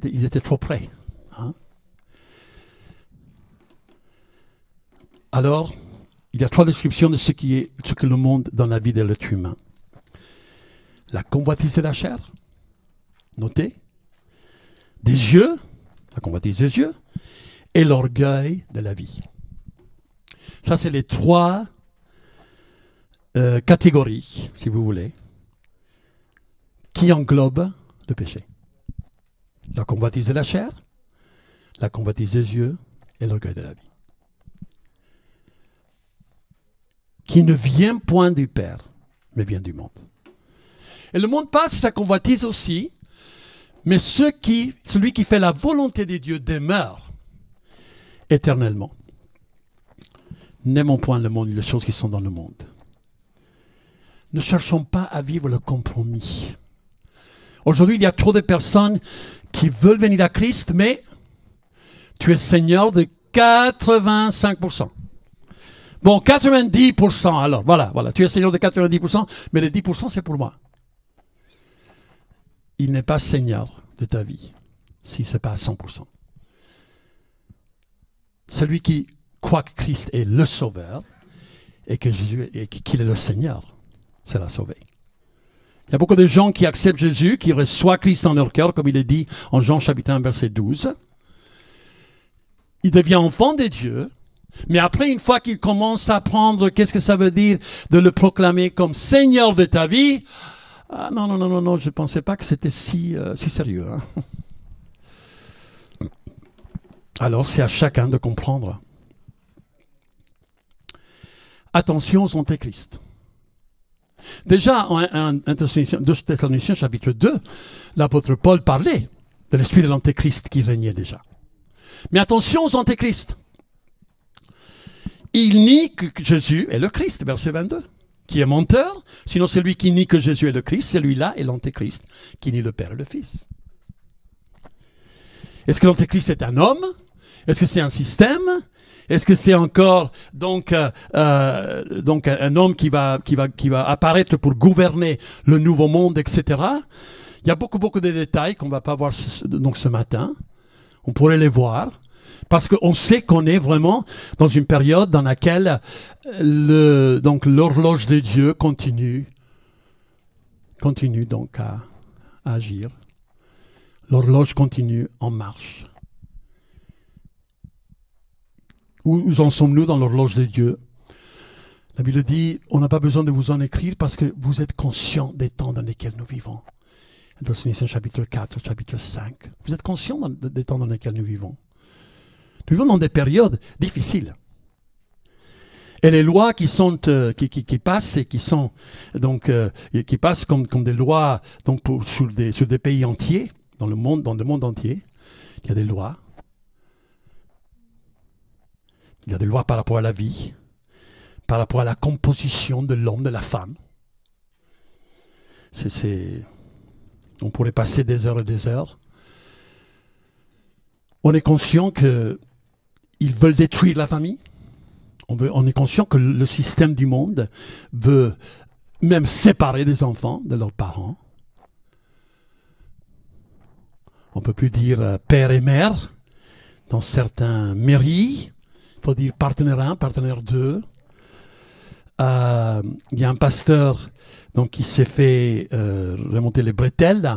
Ils étaient trop près. Hein? Alors, il y a 3 descriptions de ce que le monde dans la vie de l'être humain. La convoitise de la chair, notez. Des yeux, la convoitise des yeux, et l'orgueil de la vie. Ça, c'est les 3 catégories, si vous voulez, qui englobent le péché. La convoitise de la chair, la convoitise des yeux et l'orgueil de la vie. Qui ne vient point du Père, mais vient du monde. Et le monde passe sa convoitise aussi, mais celui qui fait la volonté de Dieu demeure éternellement. N'aimons point le monde et les choses qui sont dans le monde. Ne cherchons pas à vivre le compromis. Aujourd'hui, il y a trop de personnes qui veulent venir à Christ, mais tu es Seigneur de 85%. Bon, 90% alors, voilà, tu es Seigneur de 90%, mais les 10% c'est pour moi. Il n'est pas Seigneur de ta vie, si ce n'est pas à 100%. Celui qui croit que Christ est le Sauveur, et que Jésus qu'il est le Seigneur, sera sauvé. Il y a beaucoup de gens qui acceptent Jésus, qui reçoivent Christ dans leur cœur, comme il est dit en Jean chapitre 1, verset 12. il devient enfant de Dieu, mais après, une fois qu'il commence à apprendre qu'est-ce que ça veut dire de le proclamer comme Seigneur de ta vie, ah, non, je ne pensais pas que c'était si sérieux. Hein. Alors, c'est à chacun de comprendre. Attention aux antéchrists. Déjà, en 2 Thessaloniciens chapitre 2, l'apôtre Paul parlait de l'esprit de l'antéchrist qui régnait déjà. Mais attention aux antéchrists. Il nie que Jésus est le Christ, verset 22. Qui est menteur, sinon celui qui nie que Jésus est le Christ, celui-là est l'antéchrist, qui nie le Père et le Fils. Est-ce que l'antéchrist est un homme? Est-ce que c'est un système? Est-ce que c'est encore donc un homme qui va apparaître pour gouverner le nouveau monde, etc. Il y a beaucoup de détails qu'on ne va pas voir ce matin. On pourrait les voir. Parce qu'on sait qu'on est vraiment dans une période dans laquelle l'horloge de Dieu continue donc à agir. L'horloge continue en marche. Où en sommes-nous dans l'horloge de Dieu? La Bible dit, on n'a pas besoin de vous en écrire parce que vous êtes conscients des temps dans lesquels nous vivons. Dans chapitre 4, chapitre 5. Vous êtes conscients des temps dans lesquels nous vivons. Nous vivons dans des périodes difficiles. Et les lois qui passent et qui sont donc qui passent comme des lois donc sur des pays entiers dans le monde entier, il y a des lois. Il y a des lois par rapport à la vie, par rapport à la composition de l'homme, de la femme. On pourrait passer des heures et des heures. On est conscient qu'ils veulent détruire la famille. On est conscient que le système du monde veut même séparer les enfants de leurs parents. On ne peut plus dire père et mère dans certains mairies. Il faut dire partenaire 1, partenaire 2. Il y a un pasteur donc, qui s'est fait remonter les bretelles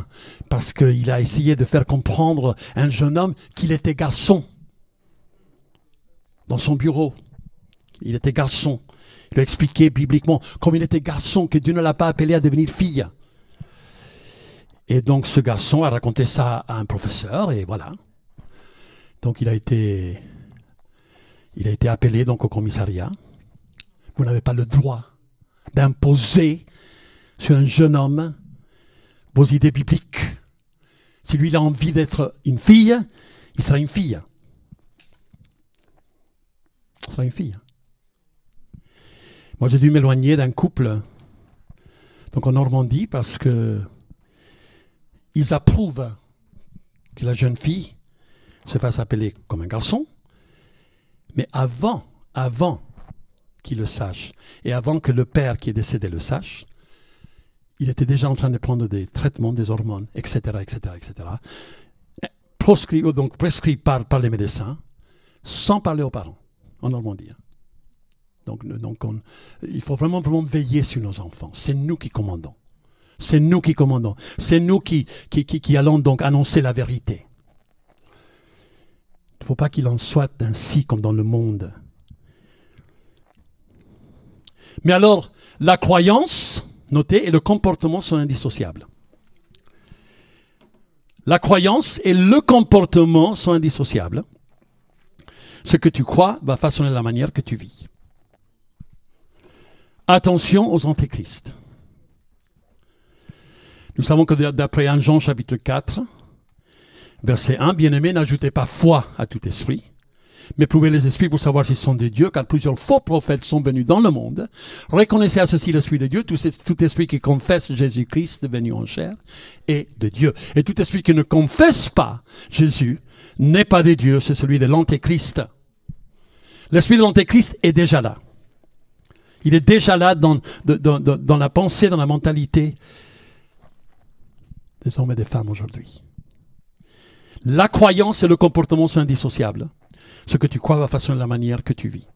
parce qu'il a essayé de faire comprendre à un jeune homme qu'il était garçon. Dans son bureau, il était garçon. Il lui a expliqué bibliquement comme il était garçon, que Dieu ne l'a pas appelé à devenir fille. Et donc ce garçon a raconté ça à un professeur et voilà. Donc il a été appelé donc au commissariat. Vous n'avez pas le droit d'imposer sur un jeune homme vos idées bibliques. Si lui il a envie d'être une fille, il sera une fille. Il sera une fille. Moi j'ai dû m'éloigner d'un couple donc en Normandie parce que ils approuvent que la jeune fille se fasse appeler comme un garçon, mais avant qu'il le sache, et avant que le père qui est décédé le sache, il était déjà en train de prendre des traitements, des hormones, etc., prescrits par les médecins, sans parler aux parents, en Normandie. Donc il faut vraiment veiller sur nos enfants. C'est nous qui commandons. C'est nous qui commandons. C'est nous qui allons donc annoncer la vérité. Il ne faut pas qu'il en soit ainsi comme dans le monde. Mais alors, la croyance, notez, et le comportement sont indissociables. La croyance et le comportement sont indissociables. Ce que tu crois va façonner la manière que tu vis. Attention aux antéchrists. Nous savons que d'après 1 Jean chapitre 4, verset 1, « Bien-aimés, n'ajoutez pas foi à tout esprit, mais prouvez les esprits pour savoir s'ils sont de Dieu, car plusieurs faux prophètes sont venus dans le monde. Reconnaissez à ceci l'Esprit de Dieu, tout esprit qui confesse Jésus-Christ venu en chair est de Dieu. Et tout esprit qui ne confesse pas Jésus n'est pas de Dieu, c'est celui de l'Antéchrist. » L'esprit de l'Antéchrist est déjà là. Il est déjà là dans la pensée, dans la mentalité des hommes et des femmes aujourd'hui. La croyance et le comportement sont indissociables. Ce que tu crois va façonner la manière que tu vis.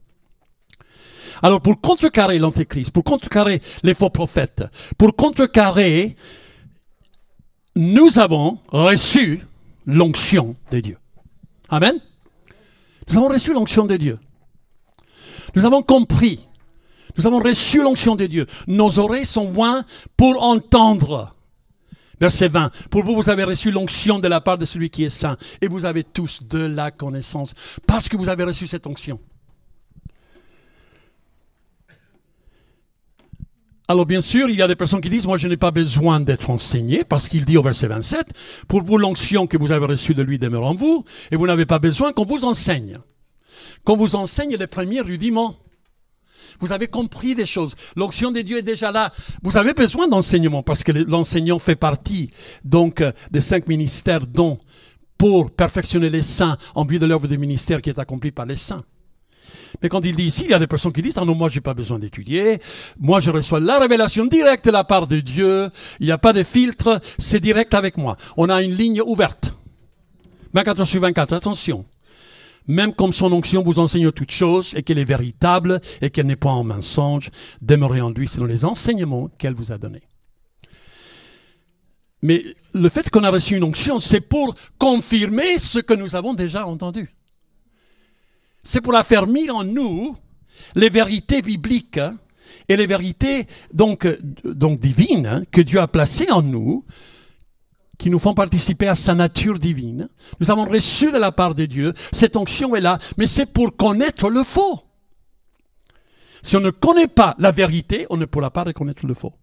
Alors pour contrecarrer l'antéchrist, pour contrecarrer les faux prophètes, pour contrecarrer, nous avons reçu l'onction de Dieu. Amen. Nous avons reçu l'onction de Dieu. Nous avons compris. Nous avons reçu l'onction de Dieu. Nos oreilles sont ouïes pour entendre. Verset 20. Pour vous, vous avez reçu l'onction de la part de celui qui est saint. Et vous avez tous de la connaissance. Parce que vous avez reçu cette onction. Alors bien sûr, il y a des personnes qui disent, moi je n'ai pas besoin d'être enseigné, parce qu'il dit au verset 27, pour vous l'onction que vous avez reçue de lui demeure en vous, et vous n'avez pas besoin qu'on vous enseigne. Qu'on vous enseigne les premiers rudiments. Vous avez compris des choses. L'onction de Dieu est déjà là. Vous avez besoin d'enseignement, parce que l'enseignant fait partie donc des 5 ministères dont pour perfectionner les saints en vue de l'œuvre du ministère qui est accomplie par les saints. Mais quand il dit ici, il y a des personnes qui disent « Ah non, moi, je n'ai pas besoin d'étudier. Moi, je reçois la révélation directe de la part de Dieu. Il n'y a pas de filtre. C'est direct avec moi. » On a une ligne ouverte. 24 sur 24, attention. Même comme son onction vous enseigne toutes choses et qu'elle est véritable et qu'elle n'est pas en mensonge, demeurez en lui selon les enseignements qu'elle vous a donnés. Mais le fait qu'on a reçu une onction, c'est pour confirmer ce que nous avons déjà entendu. C'est pour affermir en nous les vérités bibliques et les vérités donc divines que Dieu a placées en nous, qui nous font participer à sa nature divine. Nous avons reçu de la part de Dieu, cette onction est là, mais c'est pour connaître le faux. Si on ne connaît pas la vérité, on ne pourra pas reconnaître le faux.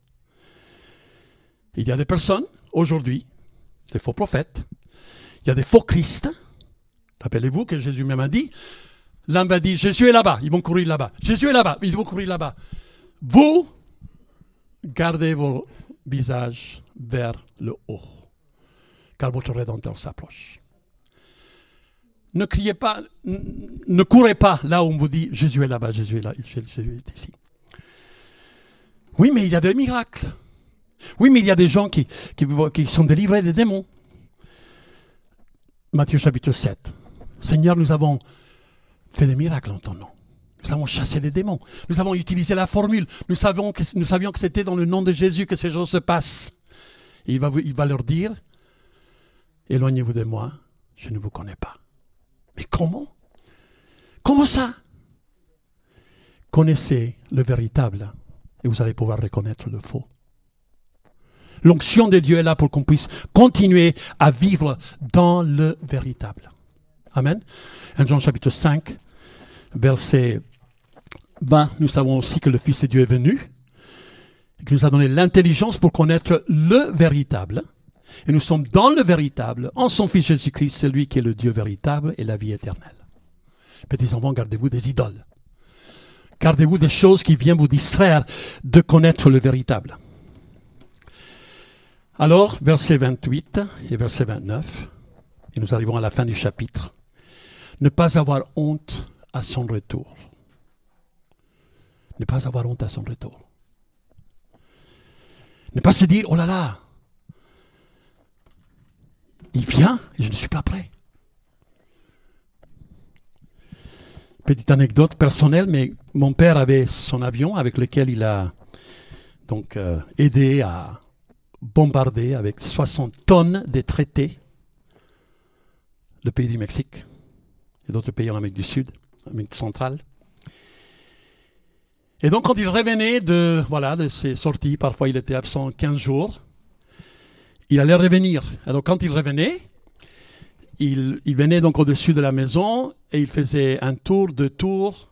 Il y a des personnes, aujourd'hui, des faux prophètes, il y a des faux Christ. Rappelez-vous que Jésus même a dit, l'un va dire, Jésus est là-bas, ils vont courir là-bas. Jésus est là-bas, ils vont courir là-bas. Vous, gardez vos visages vers le haut, car votre Rédempteur s'approche. Ne criez pas, ne courez pas là où on vous dit, Jésus est là-bas, Jésus est là, Jésus est ici. Oui, mais il y a des miracles. Oui, mais il y a des gens qui sont délivrés des démons. Matthieu chapitre 7. Seigneur, nous avons fait des miracles en ton nom. Nous avons chassé les démons. Nous avons utilisé la formule. Nous savions que c'était dans le nom de Jésus que ces choses se passent. Et il va leur dire, éloignez-vous de moi, je ne vous connais pas. Mais comment? Comment ça? Connaissez le véritable et vous allez pouvoir reconnaître le faux. L'onction de Dieu est là pour qu'on puisse continuer à vivre dans le véritable. Amen. 1 Jean chapitre 5, verset 20, nous savons aussi que le Fils de Dieu est venu, et qu'il nous a donné l'intelligence pour connaître le véritable. Et nous sommes dans le véritable, en son Fils Jésus-Christ, celui qui est le Dieu véritable et la vie éternelle. Petits enfants, gardez-vous des idoles. Gardez-vous des choses qui viennent vous distraire de connaître le véritable. Alors, verset 28 et verset 29, et nous arrivons à la fin du chapitre. Ne pas avoir honte à son retour. Ne pas avoir honte à son retour. Ne pas se dire, oh là là, il vient et je ne suis pas prêt. Petite anecdote personnelle, mais mon père avait son avion avec lequel il a donc aidé à bombarder avec 60 tonnes de traités le pays du Mexique et d'autres pays en Amérique du Sud, Amérique centrale. Et donc quand il revenait de ses sorties, parfois il était absent 15 jours, il allait revenir. Alors quand il revenait, il venait donc au-dessus de la maison et il faisait un tour, 2 tours.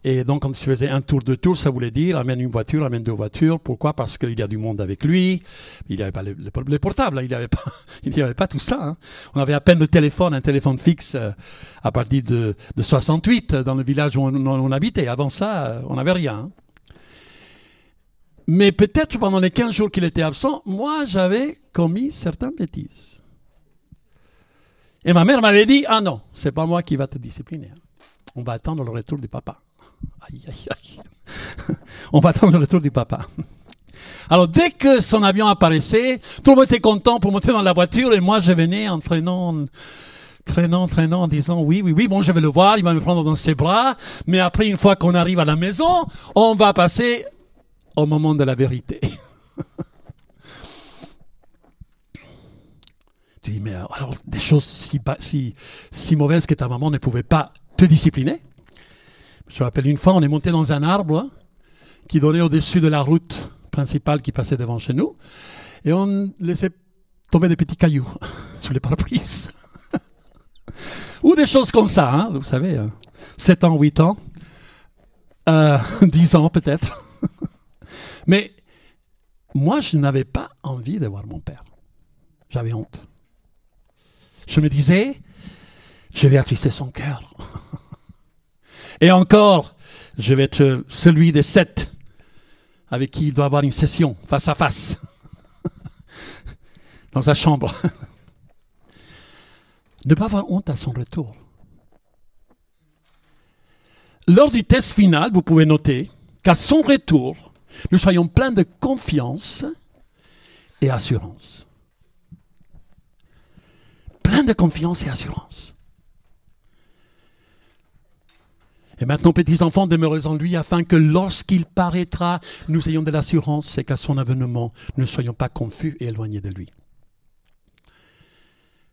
Et donc quand il faisait un tour, 2 tours, ça voulait dire amène une voiture, amène 2 voitures. Pourquoi? Parce qu'il y a du monde avec lui. Il n'y avait pas les portables, il n'y avait pas tout ça. Hein. On avait à peine un téléphone fixe à partir de 68 dans le village où on habitait. Avant ça, on n'avait rien. Hein. Mais peut-être pendant les 15 jours qu'il était absent, moi j'avais commis certaines bêtises. Et ma mère m'avait dit, ah non, c'est pas moi qui va te discipliner. On va attendre le retour du papa. Aïe, aïe, aïe. On va attendre le retour du papa. Alors, dès que son avion apparaissait, tout le monde était content pour monter dans la voiture et moi, je venais en traînant, en disant oui, bon, je vais le voir, il va me prendre dans ses bras. Mais après, une fois qu'on arrive à la maison, on va passer au moment de la vérité. Tu dis, mais alors, des choses si mauvaises que ta maman ne pouvait pas te discipliner. Je me rappelle une fois, on est monté dans un arbre qui donnait au-dessus de la route principale qui passait devant chez nous. Et on laissait tomber des petits cailloux sur les pare-brises. Ou des choses comme ça, hein, vous savez. 7 ans, 8 ans. 10 ans peut-être. Mais moi, je n'avais pas envie de voir mon père. J'avais honte. Je me disais, je vais attrister son cœur. Et encore, je vais être celui des 7 avec qui il doit avoir une session face à face. Dans sa chambre. Ne pas avoir honte à son retour. Lors du test final, vous pouvez noter qu'à son retour, nous soyons pleins de confiance et assurance. Plein de confiance et assurance. Et maintenant, petits enfants, demeurez en lui afin que lorsqu'il paraîtra, nous ayons de l'assurance et qu'à son avènement, nous ne soyons pas confus et éloignés de lui.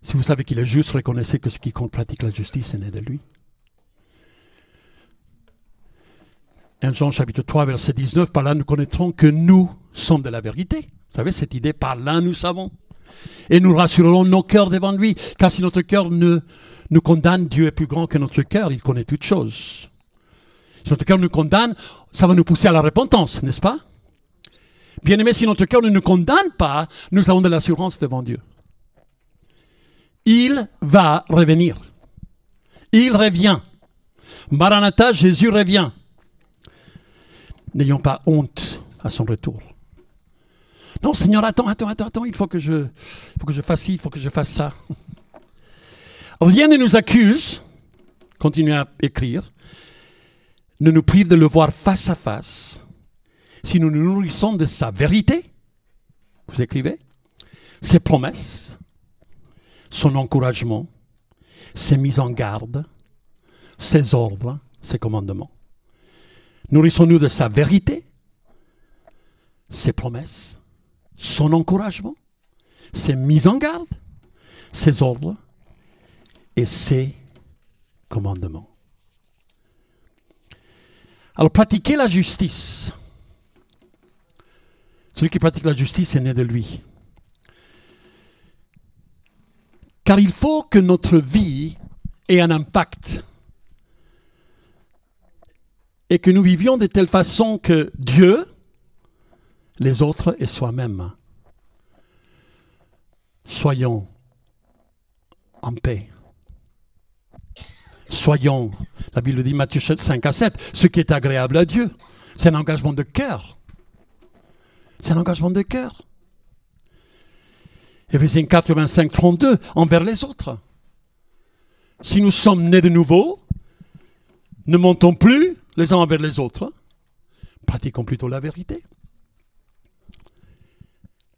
Si vous savez qu'il est juste, reconnaissez que ce qui compte pratique la justice est né de lui. 1 Jean chapitre 3, verset 19, par là nous connaîtrons que nous sommes de la vérité. Vous savez, cette idée, par là nous savons. Et nous rassurerons nos cœurs devant lui, car si notre cœur nous condamne, Dieu est plus grand que notre cœur, il connaît toutes choses. Si notre cœur nous condamne, ça va nous pousser à la repentance, n'est-ce pas? Bien aimé, si notre cœur ne nous condamne pas, nous avons de l'assurance devant Dieu. Il va revenir. Il revient. Maranatha, Jésus revient. N'ayons pas honte à son retour. Non, Seigneur, attends, il faut que je fasse ci, il faut que je fasse ça. Rien ne nous accuse, continuez à écrire, ne nous prive de le voir face à face, si nous nous nourrissons de sa vérité, vous écrivez, ses promesses, son encouragement, ses mises en garde, ses ordres, ses commandements. Nourrissons-nous de sa vérité, ses promesses, son encouragement, ses mises en garde, ses ordres et ses commandements. Alors, pratiquer la justice. Celui qui pratique la justice est né de lui. Car il faut que notre vie ait un impact et que nous vivions de telle façon que Dieu, les autres et soi-même soyons en paix. Soyons, la Bible dit Matthieu 5 à 7, ce qui est agréable à Dieu. C'est un engagement de cœur. C'est un engagement de cœur. Éphésiens 4, 25, 32, envers les autres. Si nous sommes nés de nouveau, ne mentons plus les uns envers les autres. Pratiquons plutôt la vérité.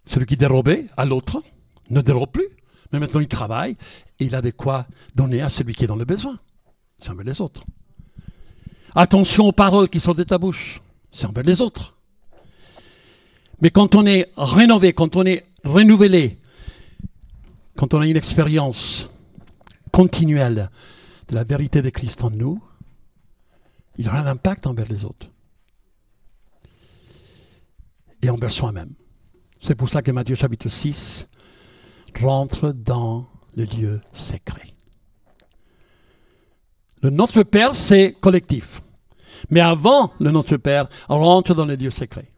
Celui qui dérobait à l'autre ne dérobe plus, mais maintenant il travaille et il a de quoi donner à celui qui est dans le besoin. C'est envers les autres. Attention aux paroles qui sortent de ta bouche. C'est envers les autres. Mais quand on est rénové, quand on est renouvelé, quand on a une expérience continuelle de la vérité de Christ en nous, il aura un impact envers les autres. Et envers soi-même. C'est pour ça que Matthieu chapitre 6 rentre dans le lieu secret. Le Notre Père, c'est collectif. Mais avant le Notre Père, on rentre dans le lieu secret.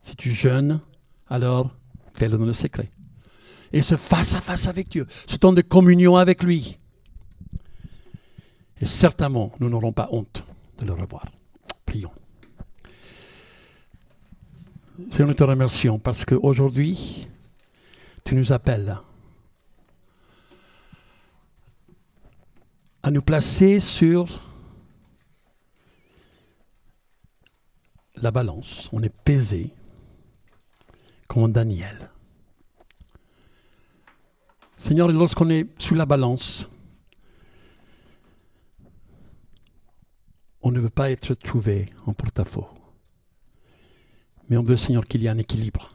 Si tu jeûnes, alors fais-le dans le secret. Et ce face à face avec Dieu, ce temps de communion avec lui. Et certainement, nous n'aurons pas honte de le revoir. Prions. Seigneur, nous te remercions parce qu'aujourd'hui, tu nous appelles à nous placer sur la balance. On est pesé comme Daniel. Seigneur, lorsqu'on est sur la balance, on ne veut pas être trouvé en porte-à-faux. Mais on veut, Seigneur, qu'il y ait un équilibre.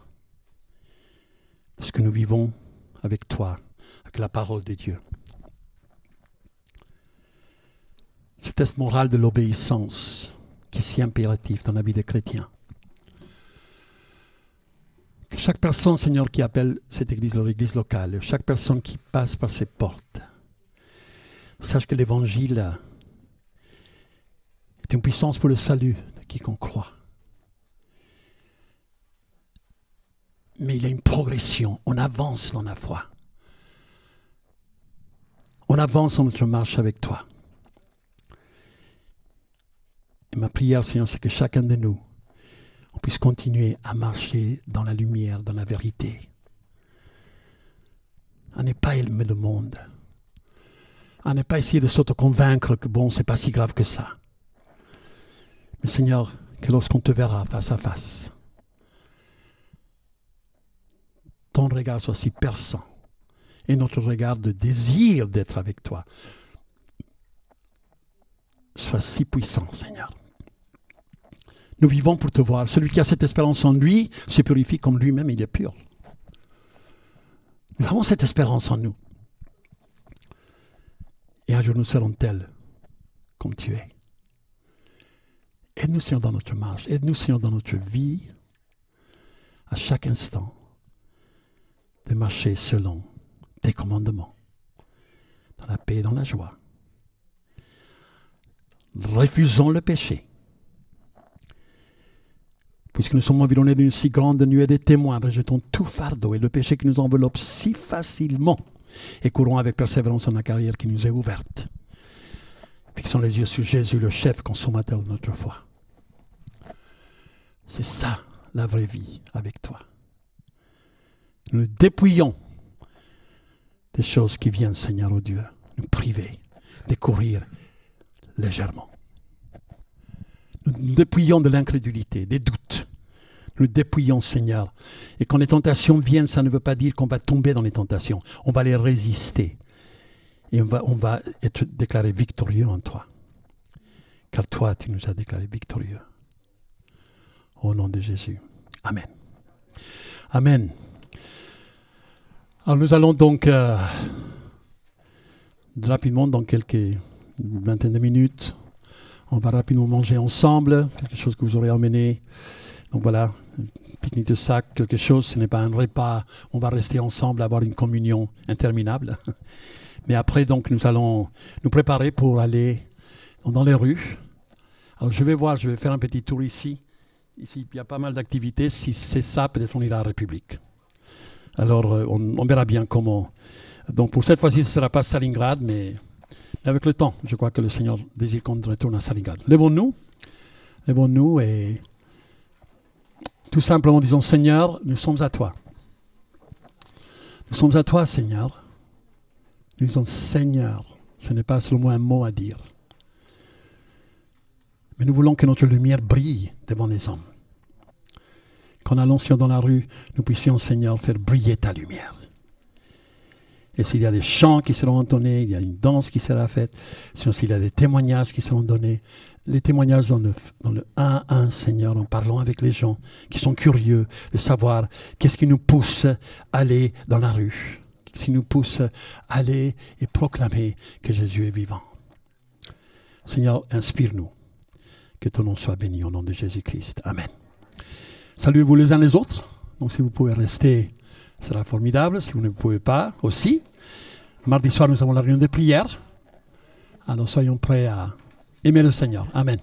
de ce que nous vivons avec toi, avec la parole de Dieu. Ce test moral de l'obéissance qui est si impératif dans la vie des chrétiens. Que chaque personne, Seigneur, qui appelle cette église leur église locale, chaque personne qui passe par ces portes, sache que l'évangile est une puissance pour le salut de quiconque croit. Mais il y a une progression, on avance dans la foi. On avance dans notre marche avec toi. Et ma prière, Seigneur, c'est que chacun de nous, on puisse continuer à marcher dans la lumière, dans la vérité. À ne pas aimer le monde. À ne pas essayer de s'auto-convaincre que bon, c'est pas si grave que ça. Mais Seigneur, que lorsqu'on te verra face à face, ton regard soit si perçant et notre regard de désir d'être avec toi soit si puissant, Seigneur. Nous vivons pour te voir. Celui qui a cette espérance en lui se purifie comme lui-même, il est pur. Nous avons cette espérance en nous. Et un jour nous serons tels comme tu es. Aide-nous, Seigneur, dans notre marche. Aide-nous, Seigneur, dans notre vie, à chaque instant, de marcher selon tes commandements, dans la paix et dans la joie. Refusons le péché. Puisque nous sommes environnés d'une si grande nuée de témoins, rejetons tout fardeau et le péché qui nous enveloppe si facilement et courons avec persévérance dans la carrière qui nous est ouverte. Fixons les yeux sur Jésus, le chef consommateur de notre foi. C'est ça, la vraie vie avec toi. Nous dépouillons des choses qui viennent, Seigneur, au Dieu, nous priver de courir légèrement. Nous dépouillons de l'incrédulité, des doutes. Nous dépouillons, Seigneur. Et quand les tentations viennent, ça ne veut pas dire qu'on va tomber dans les tentations. On va les résister. Et on va être déclaré victorieux en toi. Car toi, tu nous as déclaré victorieux. Au nom de Jésus. Amen. Amen. Alors nous allons donc rapidement, dans quelques vingtaine de minutes, on va rapidement manger ensemble, quelque chose que vous aurez emmené. Donc voilà, un pique-nique de sac, quelque chose, ce n'est pas un repas, on va rester ensemble, avoir une communion interminable. Mais après, donc, nous allons nous préparer pour aller dans les rues. Alors je vais voir, je vais faire un petit tour ici. Ici, il y a pas mal d'activités. Si c'est ça, peut-être on ira à la République. Alors, on verra bien comment. Donc, pour cette fois-ci, ce ne sera pas Stalingrad, mais avec le temps, je crois que le Seigneur désire qu'on retourne à Stalingrad. Lèvons-nous et tout simplement disons, Seigneur, nous sommes à toi. Nous sommes à toi, Seigneur. Nous disons, Seigneur, ce n'est pas seulement un mot à dire. Mais nous voulons que notre lumière brille devant les hommes. Qu'en allant dans la rue, nous puissions, Seigneur, faire briller ta lumière. Et s'il y a des chants qui seront entonnés, il y a une danse qui sera faite, sinon s'il y a des témoignages qui seront donnés, les témoignages dans le 1-1, Seigneur, en parlant avec les gens qui sont curieux de savoir qu'est-ce qui nous pousse à aller dans la rue, qu'est-ce qui nous pousse à aller et proclamer que Jésus est vivant. Seigneur, inspire-nous. Que ton nom soit béni au nom de Jésus-Christ. Amen. Saluez-vous les uns les autres. Donc si vous pouvez rester, ce sera formidable. Si vous ne pouvez pas, aussi. Mardi soir, nous avons la réunion de prière. Alors soyons prêts à aimer le Seigneur. Amen.